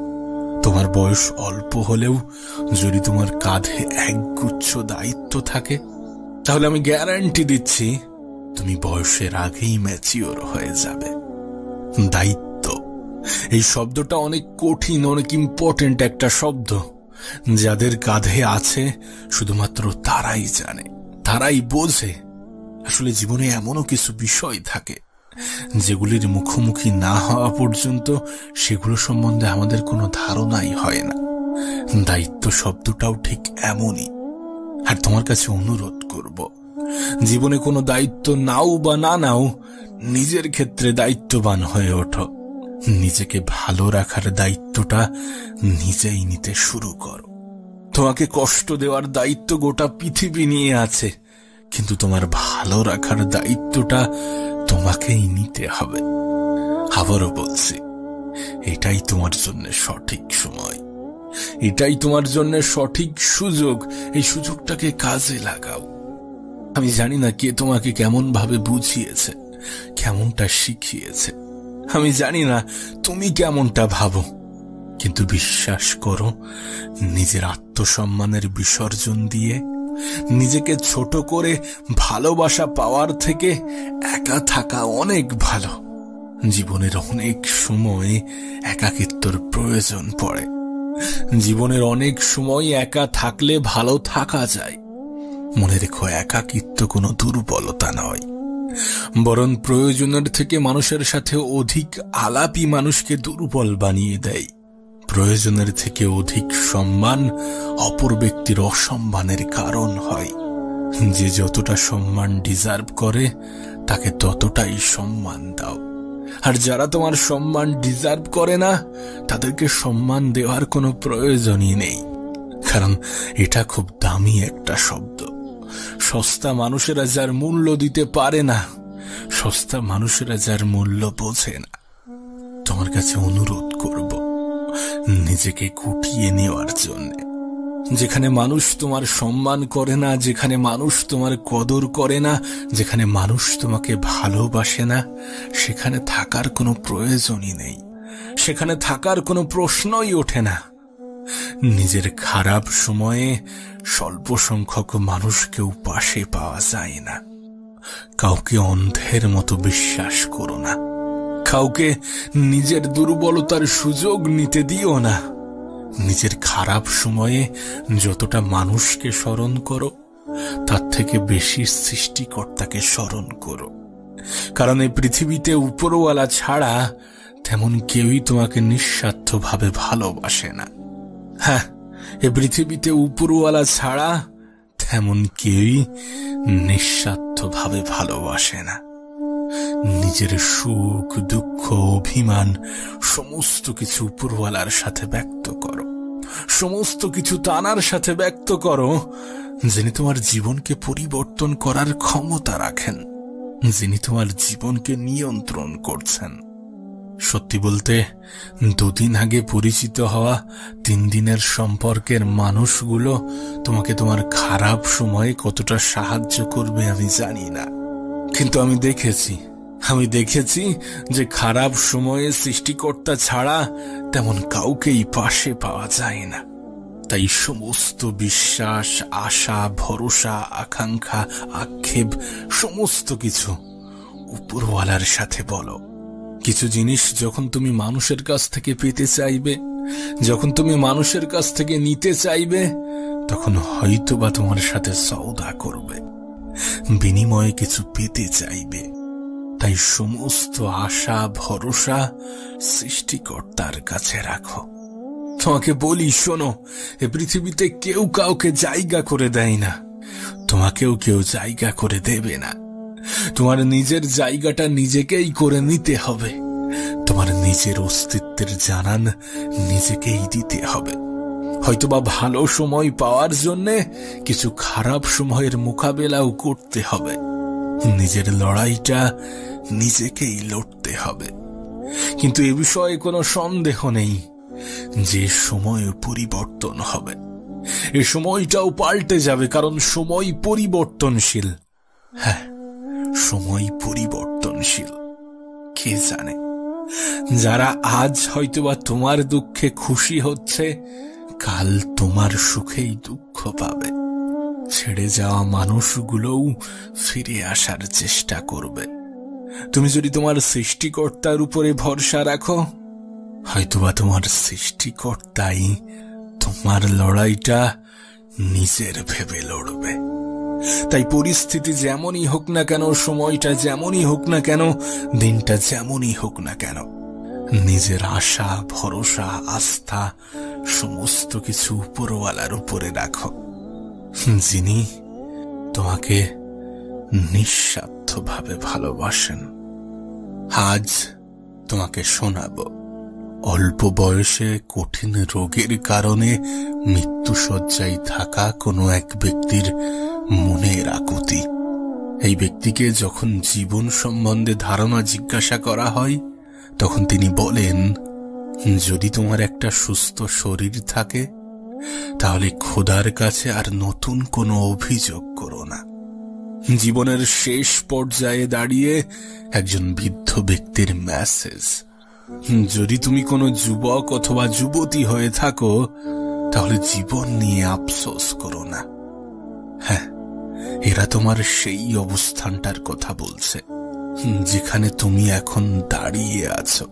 তোমার বয়স অল্প হলেও যদি তোমার কাঁধে একগুচ্ছ দায়িত্ব থাকে তাহলে আমি গ্যারান্টি দিচ্ছি তুমি বয়সের আগেই ম্যাচিওর হয়ে যাবে। দায়িত্ব, এই শব্দটা অনেক কঠিন, অনেক ইম্পর্টেন্ট একটা শব্দ। যাদের কাঁধে আছে শুধুমাত্র তারাই জানে, তারাই বোঝে। আসলে জীবনে এমনও কিছু বিষয় থাকে যেগুলির মুখোমুখি না হওয়া পর্যন্ত সেগুলো সম্বন্ধে আমাদের কোনো ধারণাই হয় না। দায়িত্ব শব্দটাও ঠিক এমনই। আর তোমার কাছে অনুরোধ করব, জীবনে কোনো দায়িত্ব নাও বা না নাও, নিজের ক্ষেত্রে দায়িত্ববান হয়ে ওঠো। নিজেকে ভালো রাখার দায়িত্বটা নিজেই নিতে শুরু করো। তোমাকে কষ্ট দেওয়ার দায়িত্ব গোটা পৃথিবী নিয়ে আছে, কিন্তু তোমার ভালো রাখার দায়িত্বটা তোমাকেই নিতে হবে। আবারও বলছি, এটাই তোমার জন্য সঠিক সময়, এটাই তোমার জন্য সঠিক সুযোগ। এই সুযোগটাকে কাজে লাগাও। আমি জানি না কে তোমাকে কেমন ভাবে বুঝিয়েছে, কেমনটা শিখিয়েছে। আমি জানি না তুমি কেমনটা ভাবো, কিন্তু বিশ্বাস করো, নিজের আত্মসম্মানের বিসর্জন দিয়ে নিজেকে ছোট করে ভালোবাসা পাওয়ার থেকে একা থাকা অনেক ভালো। জীবনের অনেক সময় একাকিত্বর প্রয়োজন পড়ে। জীবনের অনেক সময় একা থাকলে ভালো থাকা যায়। মনে রেখো, একাকিত্ব কোনো দুর্বলতা নয়, বরং প্রয়োজনের থেকে মানুষের সাথে অধিক আলাপই মানুষকে দুর্বল বানিয়ে দেয়। প্রয়োজনের থেকে অধিক সম্মান অপর ব্যক্তির অসম্মানের কারণ হয়। যে যতটা সম্মান ডিজার্ভ করে তাকে ততটাই সম্মান দাও, আর যারা তোমার সম্মান ডিজার্ভ করে না তাদেরকে সম্মান দেওয়ার কোনো প্রয়োজনই নেই। কারণ এটা খুব দামি একটা শব্দ। সস্তা মানুষেরা যার মূল্য দিতে পারে না, সস্তা মানুষেরা যার মূল্য বোঝে না। তোমার কাছে অনুরোধ করব, নিজেকে গুটিয়ে নেওয়ার জন্য। যেখানে মানুষ তোমার সম্মান করে না, যেখানে মানুষ তোমার কদর করে না, যেখানে মানুষ তোমাকে ভালোবাসে না, সেখানে থাকার কোনো প্রয়োজনই নেই, সেখানে থাকার কোনো প্রশ্নই ওঠে না। নিজের খারাপ সময়ে স্বল্প সংখ্যক মানুষকেও পাশে পাওয়া যায় না। কাউকে অন্ধের মতো বিশ্বাস করো না, কাউকে নিজের দুর্বলতার সুযোগ নিতে দিও না। নিজের খারাপ সময়ে যতটা মানুষকে স্মরণ করো, তার থেকে বেশি সৃষ্টিকর্তাকে স্মরণ করো। কারণ এই পৃথিবীতে উপরওয়ালা ছাড়া তেমন কেউই তোমাকে নিঃস্বার্থভাবে ভালোবাসে না। হ্যাঁ, এ পৃথিবীতে উপরওয়ালা ছাড়া তেমন কেউই নিঃস্বার্থভাবে ভালোবাসে না। নিজের সুখ, দুঃখ, অভিমান সমস্ত কিছু উপরওয়ালার সাথে ব্যক্ত করো। সমস্ত কিছু তানার সাথে ব্যক্ত করো, যিনি তোমার জীবনকে পরিবর্তন করার ক্ষমতা রাখেন, যিনি তোমার জীবনকে নিয়ন্ত্রণ করছেন। সত্যি বলতে, 2 দিন আগে পরিচিত হওয়া 3 দিনের সম্পর্কের মানুষগুলো তোমাকে তোমার খারাপ সময়ে কতটা সাহায্য করবে আমি জানি না, কিন্তু আমি দেখেছি যে খারাপ সময়ে সৃষ্টিকর্তা ছাড়া তেমন কাউকেই পাশে পাওয়া যায় না। তাই সমস্ত বিশ্বাস, আশা, ভরসা, আকাঙ্ক্ষা, আক্ষেপ সমস্ত কিছু উপরওয়ালার সাথে বলো। কিছু জিনিস যখন তুমি মানুষের কাছ থেকে পেতে চাইবে, যখন তুমি মানুষের কাছ থেকে নিতে চাইবে, তখন হয়তোবা তোমার সাথে সওদা করবে, বিনিময়ে কিছু পেতে চাইবে। তাই সমস্ত আশা, ভরসা সৃষ্টিকর্তার কাছে রাখো। তোমাকে বলি, শোনো, এ পৃথিবীতে কেউ কাউকে জায়গা করে দেয় না, তোমাকেও কেউ জায়গা করে দেবে না। তোমার নিজের জায়গাটা নিজেকেই করে নিতে হবে। তোমার নিজের অস্তিত্বের জানান নিজেকেই দিতে হবে। হয়তোবা ভালো সময় পাওয়ার জন্য কিছু খারাপ সময়ের মোকাবেলাও করতে হবে। নিজের লড়াইটা নিজেকেই লড়তে হবে। কিন্তু এ বিষয়ে কোনো সন্দেহ নেই যে সময় পরিবর্তন হবে, এ সময়টাও পাল্টে যাবে, কারণ সময় পরিবর্তনশীল। হ্যাঁ, সময় পরিবর্তনশীল। কে জানে, যারা আজ হয়তোবা তোমার দুঃখে খুশি হচ্ছে, কাল তোমার সুখেই দুঃখ পাবে। ছেড়ে যাওয়া মানুষগুলোও ফিরে আসার চেষ্টা করবে। তুমি যদি তোমার সৃষ্টিকর্তার উপরে ভরসা রাখো, হয়তোবা তোমার সৃষ্টিকর্তাই তোমার লড়াইটা নিজের ভেবে লড়বে। তাই পরিস্থিতি যেমনই হোক না কেন, সময়টা যেমনই হোক না কেন, দিনটা যেমনই হোক না কেন, নিজের আশা, ভরসা, আস্থা সমস্ত কিছু উপরওয়ালার উপরে রাখো, যিনি তোমাকে নিঃস্বার্থভাবে ভালোবাসেন। আজ তোমাকে শোনাবো অল্প বয়সে কঠিন রোগের কারণে মৃত্যুশয্যায় থাকা কোনো এক ব্যক্তির মনের আকুতি। এই ব্যক্তিকে যখন জীবন সম্বন্ধে ধারণা জিজ্ঞাসা করা হয়, তখন তিনি বলেন, যদি তোমার একটা সুস্থ শরীর থাকে, তাহলে খোদার কাছে আর নতুন কোনো অভিযোগ করো না। জীবনের শেষ পর্যায়ে দাঁড়িয়ে একজন বৃদ্ধ ব্যক্তির মেসেজ, যদি তুমি কোনো যুবক অথবা যুবতী হয়ে থাকো, তাহলে জীবন নিয়ে আফসোস করো না। হ্যাঁ, এরা তোমার সেই অবস্থানটার কথা বলছে যেখানে তুমি এখন দাঁড়িয়ে আছো,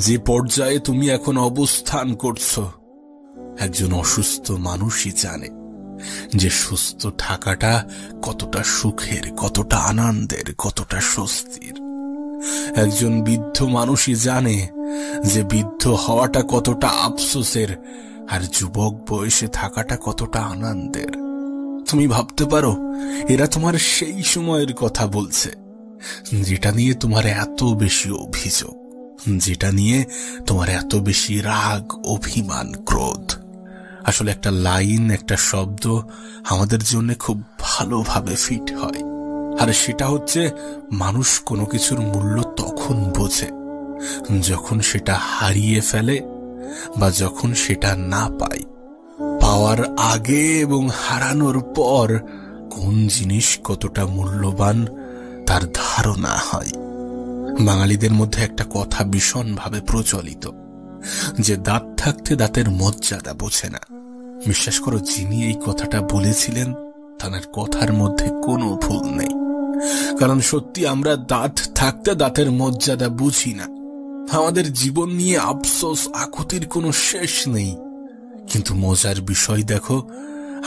যে পর্যায়ে তুমি এখন অবস্থান করছো। একজন অসুস্থ মানুষই জানে যে সুস্থ থাকাটা কতটা সুখের, কতটা আনন্দের, কতটা স্বস্তির। একজন বৃদ্ধ মানুষই জানে যে বৃদ্ধ হওয়াটা কতটা আফসোসের, আর যুবক বয়সে থাকাটা কতটা আনন্দের। তুমি ভাবতে পারো, এরা তোমার সেই সময়ের কথা বলছে যেটা নিয়ে তোমার এত বেশি অভিযোগ, যেটা নিয়ে তোমার এত বেশি রাগ, অভিমান, ক্রোধ। আসলে একটা লাইন, একটা শব্দ আমাদের জন্য খুব ভালোভাবে ফিট হয়, আর সেটা হচ্ছে, মানুষ কোনো কিছুর মূল্য তখন বোঝে যখন সেটা হারিয়ে ফেলে বা যখন সেটা না পায়। পাওয়ার আগে এবং হারানোর পর কোন জিনিস কতটা মূল্যবান তার ধারণা হয়। বাঙালিদের মধ্যে একটা কথা ভীষণভাবে প্রচলিত, যে দাঁত থাকতে দাঁতের মর্যাদা বোঝে না। বিশ্বাস করো, যিনি এই কথাটা বলেছিলেন তার কথার মধ্যে কোনো ভুল নেই। কারণ সত্যি আমরা দাঁত থাকতে দাঁতের মর্যাদা বুঝি না। আমাদের জীবন নিয়ে আফসোস, আকুতির কোনো শেষ নেই। কিন্তু মজার বিষয় দেখো,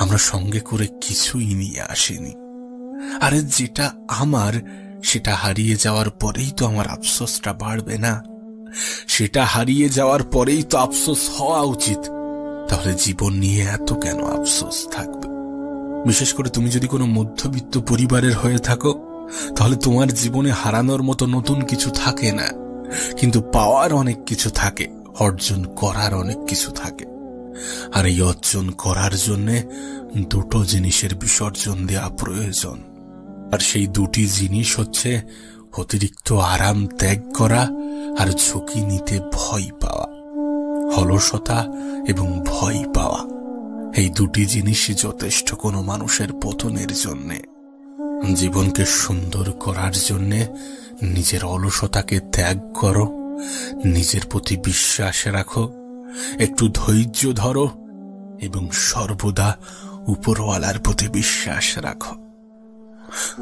আমরা সঙ্গে করে কিছুই নিয়ে আসিনি। আরে যেটা আমার সেটা হারিয়ে যাওয়ার পরেই তো আমার আফসোসটা বাড়বে না? সেটা হারিয়ে যাওয়ার পরেই তো আফসোস হওয়া উচিত। তাহলে জীবন নিয়ে এত কেন আফসোস থাকবে? বিশেষ করে তুমি যদি কোনো মধ্যবিত্ত পরিবারের হয়ে থাকো, তাহলে তোমার জীবনে হারানোর মতো নতুন কিছু থাকে না, কিন্তু পাওয়ার অনেক কিছু থাকে, অর্জন করার অনেক কিছু থাকে। আর এই অর্জন করার জন্য দুটো জিনিসের বিসর্জন দেওয়া প্রয়োজন। আর সেই দুটি জিনিস হচ্ছে অতিরিক্ত আরাম ত্যাগ করা আর ঝুঁকি নিতে ভয় পাওয়া। অলসতা এবং ভয় পাওয়া, এই দুটি জিনিসই যথেষ্ট কোনো মানুষের পতনের জন্যে। জীবনকে সুন্দর করার জন্যে নিজের অলসতাকে ত্যাগ করো, নিজের প্রতি বিশ্বাস রাখো, একটু ধৈর্য ধরো এবং সর্বদা উপরওয়ালার প্রতি বিশ্বাস রাখো।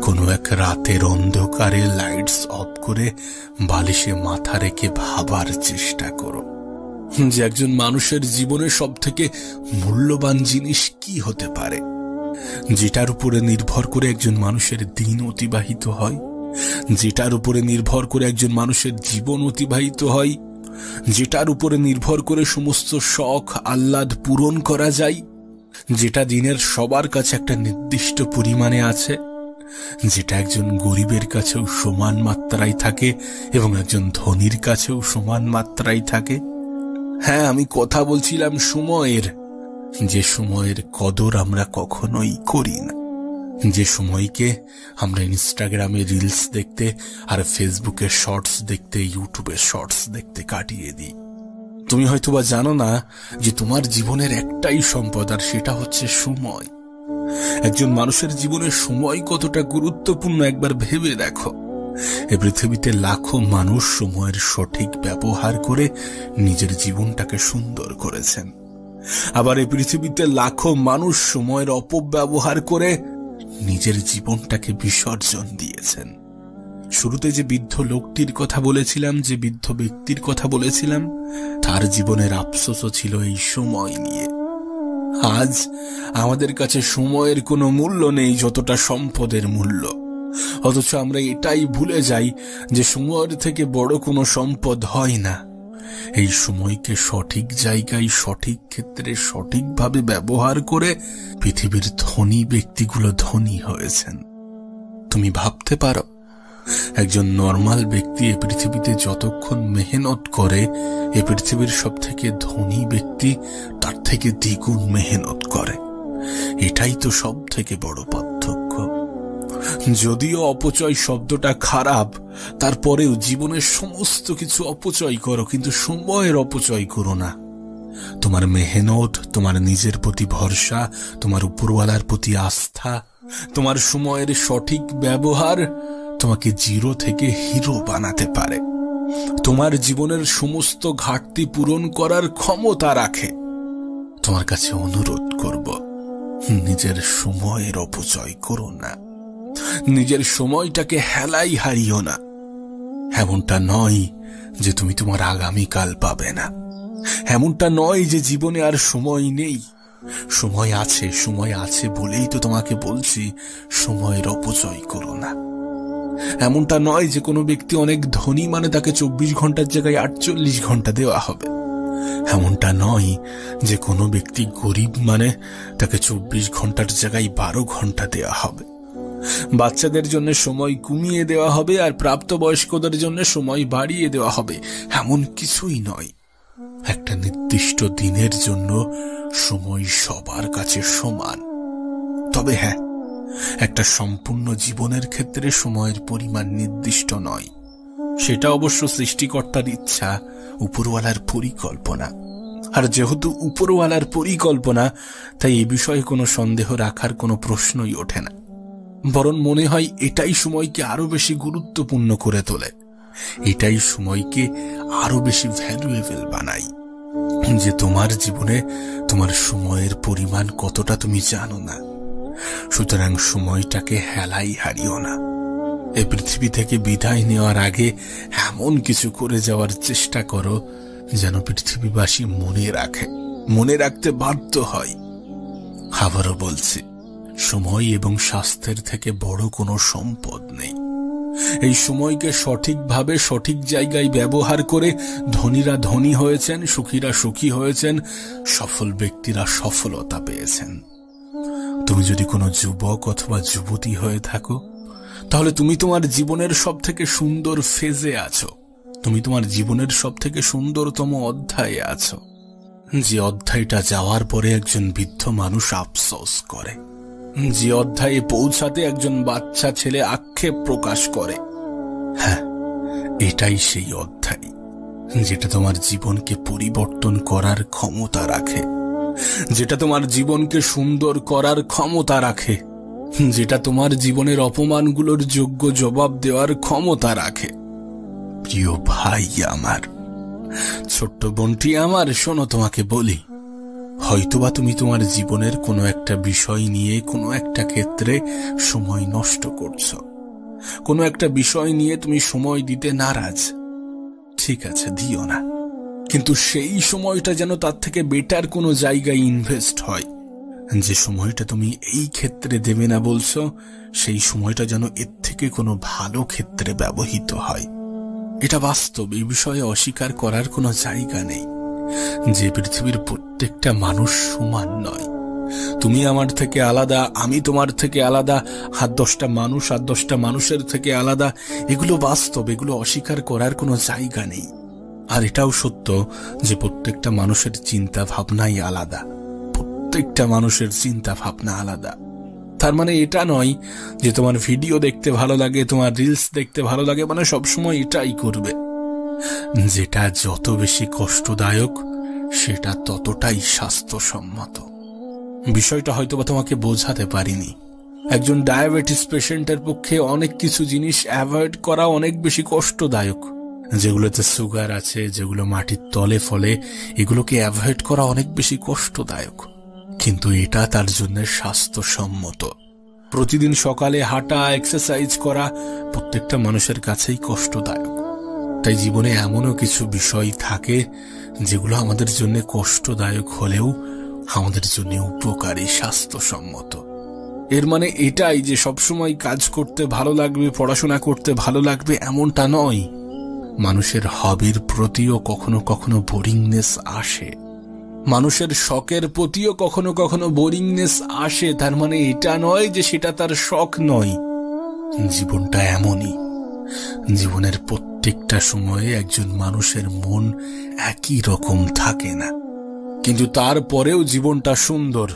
কোনো এক রাতের অন্ধকারে লাইটস অফ করে বালিশে মাথা রেখে ভাবার চেষ্টা করো যে একজন মানুষের জীবনে সব থেকে মূল্যবান জিনিস কি হতে পারে, যেটার উপরে নির্ভর করে একজন মানুষের দিন অতিবাহিত হয়, যেটার উপরে নির্ভর করে একজন মানুষের জীবন অতিবাহিত হয়, যেটার উপরে নির্ভর করে সমস্ত শখ আহ্লাদ পূরণ করা যায়, যেটা দিনের সবার কাছে একটা নির্দিষ্ট পরিমাণে আছে, যেটা একজন গরিবের কাছেও সমান মাত্রায় থাকে এবং একজন ধনীর কাছেও সমান মাত্রায় থাকে। হ্যাঁ, আমি কথা বলছিলাম সময়ের, যে সময়ের কদর আমরা কখনোই করি না, যে সময়কে আমরা ইনস্টাগ্রামে রিলস দেখতে আর ফেসবুকে শর্টস দেখতে, ইউটিউবে শর্টস দেখতে কাটিয়ে দিই। তুমি হয়তোবা জানো না যে তোমার জীবনের একটাই সম্পদ, আর সেটা হচ্ছে সময়। একজন মানুষের জীবনে সময় কতটা গুরুত্বপূর্ণ একবার ভেবে দেখো। এই পৃথিবীতে লাখো মানুষ সময়ের সঠিক ব্যবহার করে নিজের জীবনটাকে সুন্দর করেছেন, আবার এই পৃথিবীতে লাখো মানুষ সময়ের অপব্যবহার করে নিজের জীবনটাকে বিসর্জন দিয়েছেন। শুরুতে যে বৃদ্ধ লোকটির কথা বলেছিলাম, যে বৃদ্ধ ব্যক্তির কথা বলেছিলাম, তার জীবনের আফসোসও ছিল এই সময় নিয়ে। আজ আমাদের কাছে সময়ের কোনো মূল্য নেই যতটা সম্পদের মূল্য, অথচ আমরা এটাই ভুলে যাই যে সময়ের থেকে বড় কোনো সম্পদ হয় না। এই সময়কে সঠিক জায়গায়, সঠিক ক্ষেত্রে, সঠিকভাবে ব্যবহার করে পৃথিবীর ধনী ব্যক্তিগুলো ধনী হয়েছেন। তুমি ভাবতে পারো, একজন নর্মাল ব্যক্তি এ পৃথিবীতে যতক্ষণ মেহনত করে, এ পৃথিবীর সব থেকে ধনী ব্যক্তি তার থেকে দ্বিগুণ মেহনত করে। এটাই তো সব থেকে বড় পার্থক্য। যদিও অপচয় শব্দটা খারাপ, তারপরেও জীবনের সমস্ত কিছু অপচয় করো, কিন্তু সময়ের অপচয় করো না। তোমার মেহনত, তোমার নিজের প্রতি ভরসা, তোমার উপরওয়ালার প্রতি আস্থা, তোমার সময়ের সঠিক ব্যবহার তোমাকে জিরো থেকে হিরো বানাতে পারে, তোমার জীবনের সমস্ত ঘাটতি পূরণ করার ক্ষমতা রাখে। তোমার কাছে অনুরোধ করব, নিজের সময়ের অপচয় করো না, নিজের সময়টাকে হেলাই হারিও না। এমনটা নয় যে তুমি তোমার আগামীকাল পাবে না, এমনটা নয় যে জীবনে আর সময় নেই। সময় আছে, সময় আছে বলেই তো তোমাকে বলছি সময়ের অপচয় করো না। এমনটা নয় যে কোনো ব্যক্তি অনেক ধনী মানে তাকে 24 ঘন্টার জায়গায় 48 ঘন্টা দেওয়া হবে। এমনটা নয় যে কোনো ব্যক্তি গরিব মানে তাকে 24 ঘন্টার জায়গায় 12 ঘন্টা দেওয়া হবে। বাচ্চাদের জন্য সময় কমিয়ে দেওয়া হবে আর প্রাপ্তবয়স্কদের জন্য সময় বাড়িয়ে দেওয়া হবে, এমন কিছুই নয়। একটা নির্দিষ্ট দিনের জন্য সময় সবার কাছে সমান। তবে হ্যাঁ, একটা সম্পূর্ণ জীবনের ক্ষেত্রে সময়ের পরিমাণ নির্দিষ্ট নয়। সেটা অবশ্য সৃষ্টিকর্তার ইচ্ছা, উপরওয়ালার পরিকল্পনা। আর যেহেতু উপরওয়ালার পরিকল্পনা, তাই এই বিষয়ে কোনো সন্দেহ রাখার কোনো প্রশ্নই ওঠে না। বরং মনে হয় এটাই সময়কে আরো বেশি গুরুত্বপূর্ণ করে তোলে, এটাই সময়কে আরো বেশি ভ্যালুয়েবল বানায়। যে তোমার জীবনে তোমার সময়ের পরিমাণ কতটা তুমি জানো না, সুতরাং সময়টাকে হেলাই হারিও না। এই পৃথিবী থেকে বিদায় নেওয়ার আগে এমন কিছু করে যাওয়ার চেষ্টা করো যেন পৃথিবীবাসী মনে রাখে, মনে রাখতে বাধ্য হয়। আবারও বলছি, সময় এবং স্বাস্থ্যের থেকে বড় কোনো সম্পদ নেই। এই সময়কে সঠিকভাবে সঠিক জায়গায় ব্যবহার করে ধনীরা ধনী হয়েছেন, সুখীরা সুখী হয়েছেন, সফল ব্যক্তিরা সফলতা পেয়েছেন। তুমি যদি কোনো যুবক অথবা যুবতী হয়ে থাকো, তাহলে তুমি তোমার জীবনের সব থেকে সুন্দর ফেজে আছো। তুমি তোমার জীবনের সব থেকে সুন্দরতম অধ্যায়ে আছো, যে অধ্যায়টা যাওয়ার পরে একজন বৃদ্ধ মানুষ আফসোস করে, যে অধ্যায়ে পৌঁছাতে একজন বাচ্চা ছেলে আক্ষেপ প্রকাশ করে। হ্যাঁ, এটাই সেই অধ্যায় যেটা তোমার জীবনকে পরিবর্তন করার ক্ষমতা রাখে, যেটা তোমার জীবনকে সুন্দর করার ক্ষমতা রাখে, যেটা তোমার জীবনের অপমানগুলোর যোগ্য জবাব দেওয়ার ক্ষমতা রাখে। প্রিয় ভাই আমার, ছোট্ট বোনটি আমার, শোনো, তোমাকে বলি, হয়তোবা তুমি তোমার জীবনের কোনো একটা বিষয় নিয়ে কোনো একটা ক্ষেত্রে সময় নষ্ট করছো, কোনো একটা বিষয় নিয়ে তুমি সময় দিতে নারাজ। ঠিক আছে, দিও না, কিন্তু সেই সময়টা যেন তার থেকে বেটার কোনো জায়গায় ইনভেস্ট হয়। যে সময়টা তুমি এই ক্ষেত্রে দেবে না বলছো, সেই সময়টা যেন এর থেকে কোনো ভালো ক্ষেত্রে ব্যবহৃত হয়। এটা বাস্তব, এই বিষয়ে অস্বীকার করার কোনো জায়গা নেই। যে পৃথিবীর প্রত্যেকটা মানুষ সমান নয়। তুমি আমার থেকে আলাদা, আমি তোমার থেকে আলাদা, আর 10টা মানুষ আর 10টা মানুষের থেকে আলাদা। এগুলো বাস্তব, এগুলো অস্বীকার করার কোনো জায়গা নেই। আর এটাও সত্য যে প্রত্যেকটা মানুষের চিন্তা ভাবনাই আলাদা, প্রত্যেকটা মানুষের চিন্তা ভাবনা আলাদা। তার মানে এটা নয় যে তোমার ভিডিও দেখতে ভালো লাগে, তোমার রিলস দেখতে ভালো লাগে মানে সবসময় এটাই করবে। যেটা যত বেশি কষ্টদায়ক সেটা ততটাই স্বাস্থ্যসম্মত। বিষয়টা হয়তোবা তোমাকে বোঝাতে পারিনি। একজন ডায়াবেটিস পেশেন্টের পক্ষে অনেক কিছু জিনিস অ্যাভয়েড করা অনেক বেশি কষ্টদায়ক। যেগুলোতে সুগার আছে, যেগুলো মাটির তলে ফলে, এগুলোকে অ্যাভয়েড করা অনেক বেশি কষ্টদায়ক, কিন্তু এটা তার জন্য স্বাস্থ্যসম্মত। প্রতিদিন সকালে হাঁটা, এক্সারসাইজ করা প্রত্যেকটা মানুষের কাছেই কষ্টদায়ক। তাই জীবনে এমনও কিছু বিষয় থাকে যেগুলো আমাদের জন্য কষ্টদায়ক হলেও আমাদের জন্য উপকারী, স্বাস্থ্যসম্মত। এর মানে এটাই যে সবসময় কাজ করতে ভালো লাগবে, পড়াশোনা করতে ভালো লাগবে এমনটা নয়। মানুষের হবির প্রতিও কখনো কখনো বোরিংনেস আসে, মানুষের শখের প্রতিও কখনো কখনো বোরিংনেস আসে। তার মানে এটা নয় যে সেটা তার শখ নয়। জীবনটা এমনই, জীবনের প্রত্যেকটা সময়ে একজন মানুষের মন একই রকম থাকে না, কিন্তু তারপরেও জীবনটা সুন্দর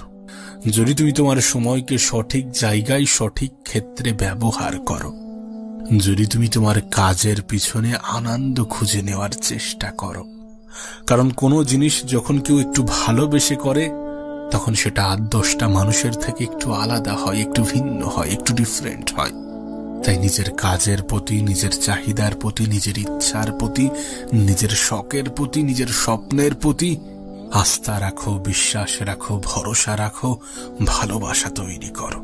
যদি তুমি তোমার সময়কে সঠিক জায়গায় সঠিক ক্ষেত্রে ব্যবহার করো, যদি তুমি তোমার কাজের পিছনে আনন্দ খুঁজে নেওয়ার চেষ্টা করো। কারণ কোনো জিনিস যখন কেউ একটু ভালোবেসে করে তখন সেটা 8-10টা মানুষের থেকে একটু আলাদা হয়, একটু ভিন্ন হয়, একটু ডিফারেন্ট হয়। তাই নিজের কাজের প্রতি, নিজের চাহিদার প্রতি, নিজের ইচ্ছার প্রতি, নিজের শখের প্রতি, নিজের স্বপ্নের প্রতি আস্থা রাখো, বিশ্বাস রাখো, ভরসা রাখো, ভালোবাসা তৈরি করো।